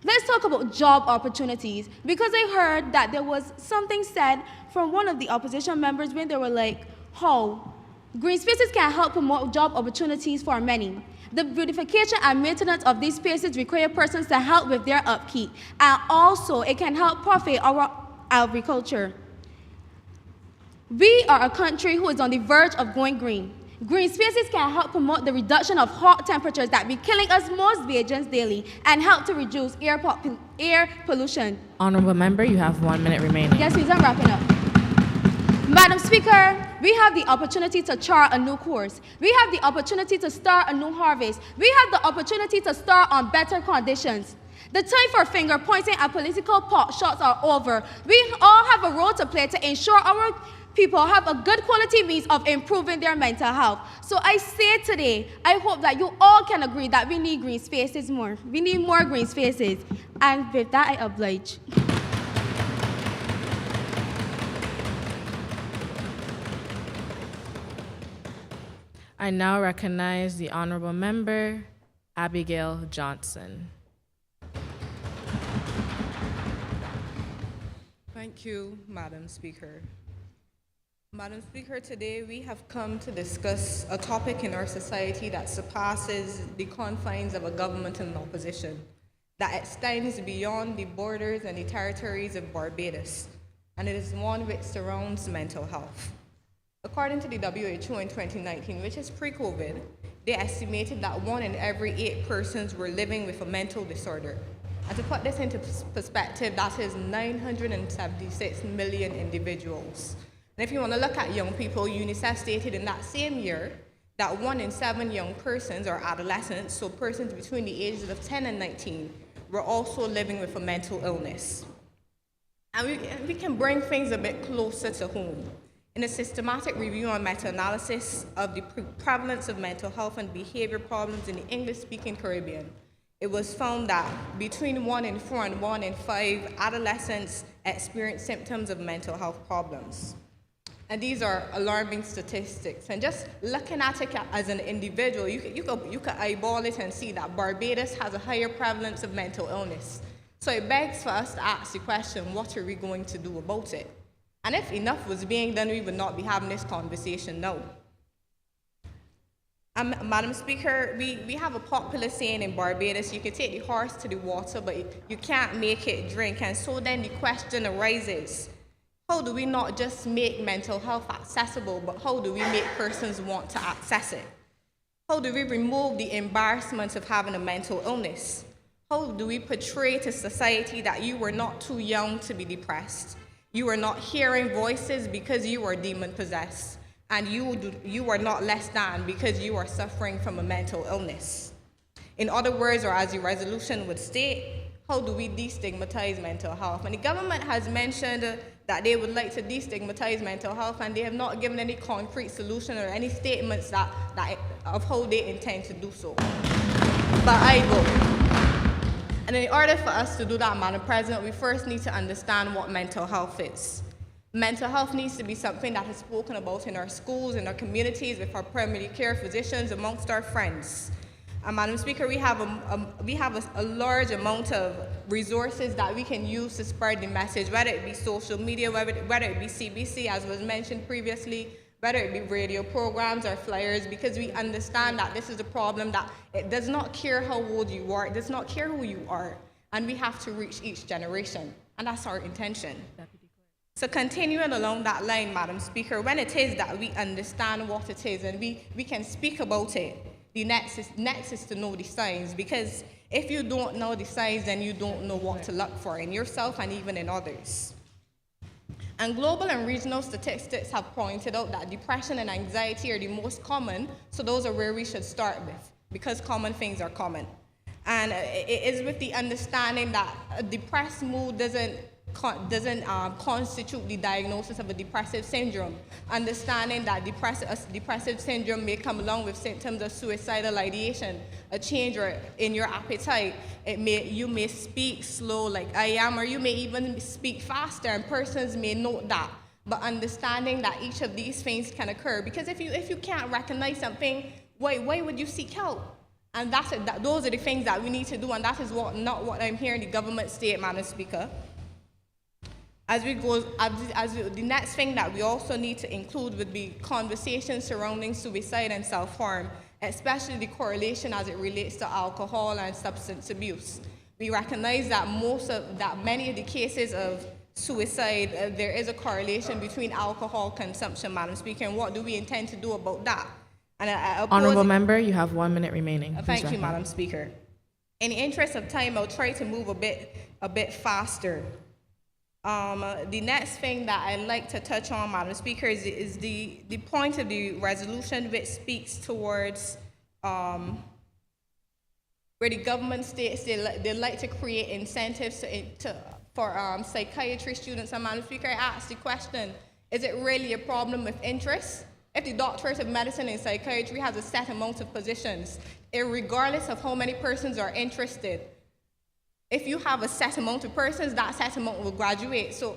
S16: Let's talk about job opportunities, because I heard that there was something said from one of the opposition members when they were like, how green spaces can help promote job opportunities for many. The beautification and maintenance of these spaces require persons to help with their upkeep, and also it can help profit our agriculture. We are a country who is on the verge of going green. Green spaces can help promote the reduction of hot temperatures that be killing us most Bajans daily and help to reduce air pollution.
S2: Honorable member, you have 1 minute remaining.
S16: Yes, please, I'm wrapping up. Madam Speaker, we have the opportunity to chart a new course. We have the opportunity to start a new harvest. We have the opportunity to start on better conditions. The time for finger pointing and political pot shots are over. We all have a role to play to ensure our people have a good quality means of improving their mental health. So I say today, I hope that you all can agree that we need green spaces more. We need more green spaces. And with that, I oblige.
S2: I now recognize the Honorable Member, Abigail Johnson.
S17: Thank you, Madam Speaker. Madam Speaker, today we have come to discuss a topic in our society that surpasses the confines of a government and opposition, that extends beyond the borders and the territories of Barbados, and it is one which surrounds mental health. According to the WHO in 2019, which is pre-COVID, they estimated that 1 in every 8 persons were living with a mental disorder. And to put this into perspective, that is 976 million individuals. And if you want to look at young people, UNICEF stated in that same year that 1 in 7 young persons or adolescents, so persons between the ages of 10 and 19, were also living with a mental illness. And we can bring things a bit closer to home. In a systematic review on meta-analysis of the prevalence of mental health and behavior problems in the English-speaking Caribbean, it was found that between 1 in 4 and 1 in 5 adolescents experience symptoms of mental health problems. And these are alarming statistics. And just looking at it as an individual, you could eyeball it and see that Barbados has a higher prevalence of mental illness. So it begs for us to ask the question, what are we going to do about it? And if enough was being done, we would not be having this conversation now. Madam Speaker, we have a popular saying in Barbados, you can take the horse to the water, but you can't make it drink. And so then the question arises, how do we not just make mental health accessible, but how do we make persons want to access it? How do we remove the embarrassment of having a mental illness? How do we portray to society that you were not too young to be depressed? You are not hearing voices because you are demon-possessed, and you are not less than because you are suffering from a mental illness. In other words, or as the resolution would state, how do we destigmatize mental health? And the government has mentioned that they would like to destigmatize mental health, and they have not given any concrete solution or any statements of how they intend to do so. But I will. And in order for us to do that, Madam President, we first need to understand what mental health is. Mental health needs to be something that is spoken about in our schools, in our communities, with our primary care physicians, amongst our friends. And Madam Speaker, we have a large amount of resources that we can use to spread the message, whether it be social media, whether it be CBC, as was mentioned previously, whether it be radio programs or flyers, because we understand that this is a problem that it does not care how old you are, it does not care who you are, and we have to reach each generation, and that's our intention. So continuing along that line, Madam Speaker, when it is that we understand what it is and we can speak about it, the next is to know the signs, because if you don't know the signs, then you don't know what to look for in yourself and even in others. And global and regional statistics have pointed out that depression and anxiety are the most common, so those are where we should start with, because common things are common. And it is with the understanding that a depressed mood doesn't constitute the diagnosis of a depressive syndrome. Understanding that depressive syndrome may come along with symptoms of suicidal ideation, a change in your appetite. You may speak slow like I am, or you may even speak faster, and persons may note that. But understanding that each of these things can occur, because if you can't recognize something, why would you seek help? And those are the things that we need to do, and that is not what I'm hearing the government state, Madam Speaker. The next thing that we also need to include would be conversations surrounding suicide and self-harm, especially the correlation as it relates to alcohol and substance abuse. We recognize that many of the cases of suicide, there is a correlation between alcohol consumption, Madam Speaker, and what do we intend to do about that? And
S2: Honourable Member, you have 1 minute remaining.
S17: Thank you, Madam Speaker. In the interest of time, I'll try to move a bit faster. The next thing that I'd like to touch on, Madam Speaker, is the point of the resolution which speaks towards where the government states they like to create incentives for psychiatry students. And Madam Speaker, I asked the question, is it really a problem with interest? If the Doctorate of Medicine and Psychiatry has a set amount of positions, regardless of how many persons are interested, if you have a set amount of persons, that set amount will graduate. So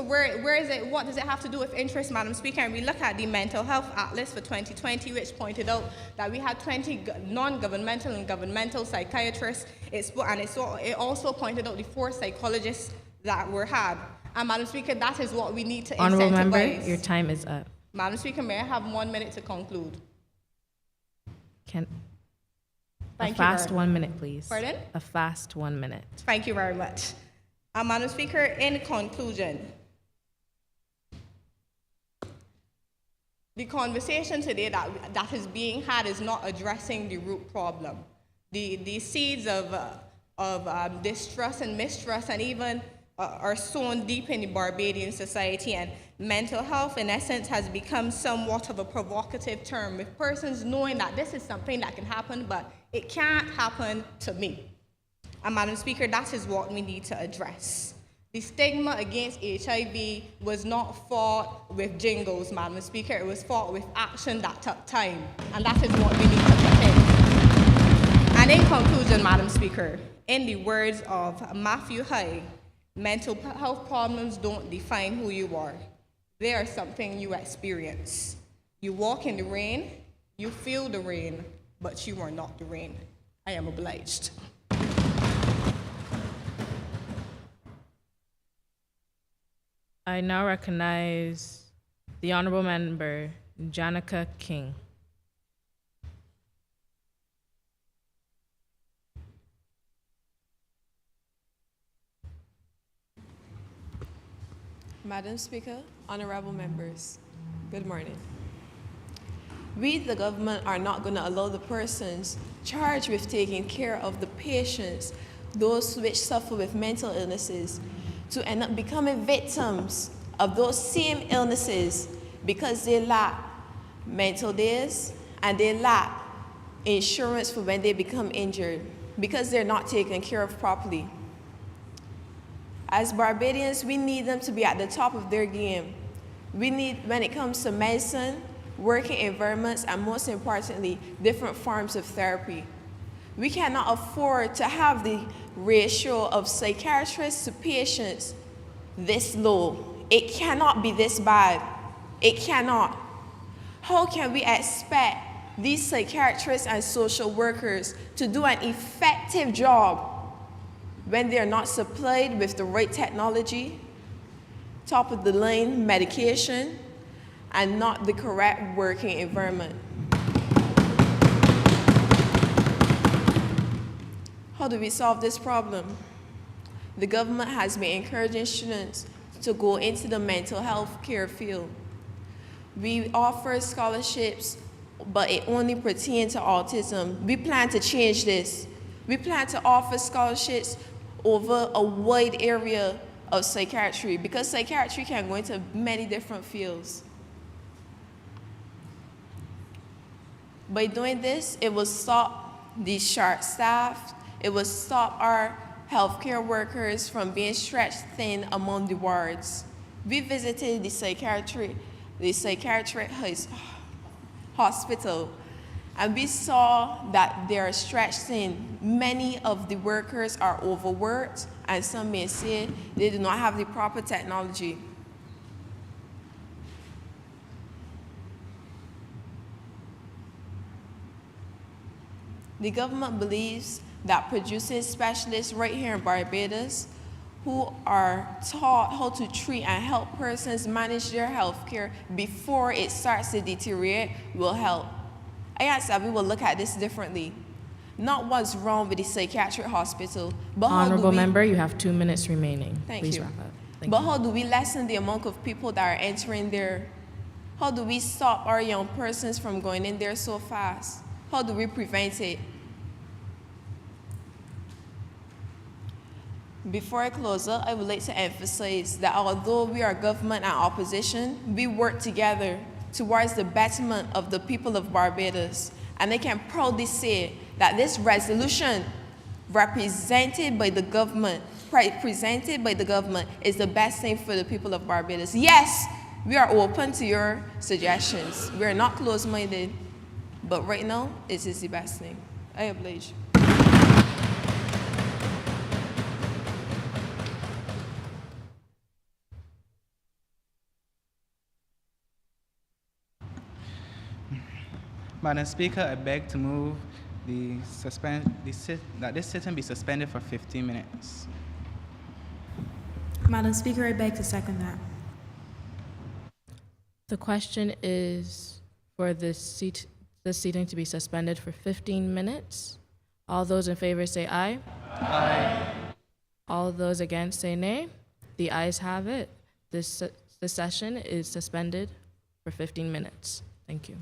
S17: where is it? What does it have to do with interest, Madam Speaker? And we look at the Mental Health Atlas for 2020, which pointed out that we had 20 non-governmental and governmental psychiatrists. It also pointed out the 4 psychologists that were had. And Madam Speaker, that is what we need to incentivize.
S2: Honourable Member, your time is up.
S17: Madam Speaker, may I have 1 minute to conclude?
S2: A fast 1 minute, please.
S17: Pardon?
S2: A fast 1 minute.
S17: Thank you very much. Madam Speaker, in conclusion, the conversation today that is being had is not addressing the root problem. The seeds of distrust and mistrust and even are sown deep in the Barbadian society, and mental health, in essence, has become somewhat of a provocative term, with persons knowing that this is something that can happen, but it can't happen to me. And Madam Speaker, that is what we need to address. The stigma against HIV was not fought with jingles, Madam Speaker. It was fought with action that took time, and that is what we need to put in. And in conclusion, Madam Speaker, in the words of Matthew High, mental health problems don't define who you are. They are something you experience. You walk in the rain, you feel the rain, but you are not the rain. I am obliged.
S2: I now recognize the Honourable Member, Janica King.
S18: Madam Speaker, honorable members, good morning. We, the government, are not going to allow the persons charged with taking care of the patients, those which suffer with mental illnesses, to end up becoming victims of those same illnesses because they lack mental days and they lack insurance for when they become injured because they're not taken care of properly. As Barbadians, we need them to be at the top of their game. We need, when it comes to medicine, working environments, and most importantly, different forms of therapy. We cannot afford to have the ratio of psychiatrists to patients this low. It cannot be this bad. It cannot. How can we expect these psychiatrists and social workers to do an effective job when they're not supplied with the right technology, top-of-the-line medication, and not the correct working environment. How do we solve this problem? The government has been encouraging students to go into the mental health care field. We offer scholarships, but it only pertains to autism. We plan to change this. We plan to offer scholarships over a wide area of psychiatry, because psychiatry can go into many different fields. By doing this, it will stop the short staff, it will stop our healthcare workers from being stretched thin among the wards. We visited the psychiatric hospital, and we saw that they are stretched thin. Many of the workers are overworked, and some may say they do not have the proper technology. The government believes that producing specialists right here in Barbados who are taught how to treat and help persons manage their health care before it starts to deteriorate will help. I ask that we will look at this differently. Not what's wrong with the psychiatric hospital, but
S2: Honorable member, you have 2 minutes remaining.
S18: Thank
S2: Please
S18: you.
S2: wrap up. Thank
S18: But
S2: you.
S18: how do we lessen the amount of people that are entering there? How do we stop our young persons from going in there so fast? How do we prevent it? Before I close up, I would like to emphasize that although we are government and opposition, we work together towards the betterment of the people of Barbados. And I can proudly say that this resolution presented by the government is the best thing for the people of Barbados. Yes, we are open to your suggestions. We are not closed-minded, but right now, it is the best thing. I oblige.
S5: Madam Speaker, I beg to move that this sitting be suspended for 15 minutes.
S19: Madam Speaker, I beg to second that.
S2: The question is for this seating to be suspended for 15 minutes. All those in favor say aye.
S5: Aye.
S2: All those against say nay. The ayes have it. The session is suspended for 15 minutes. Thank you.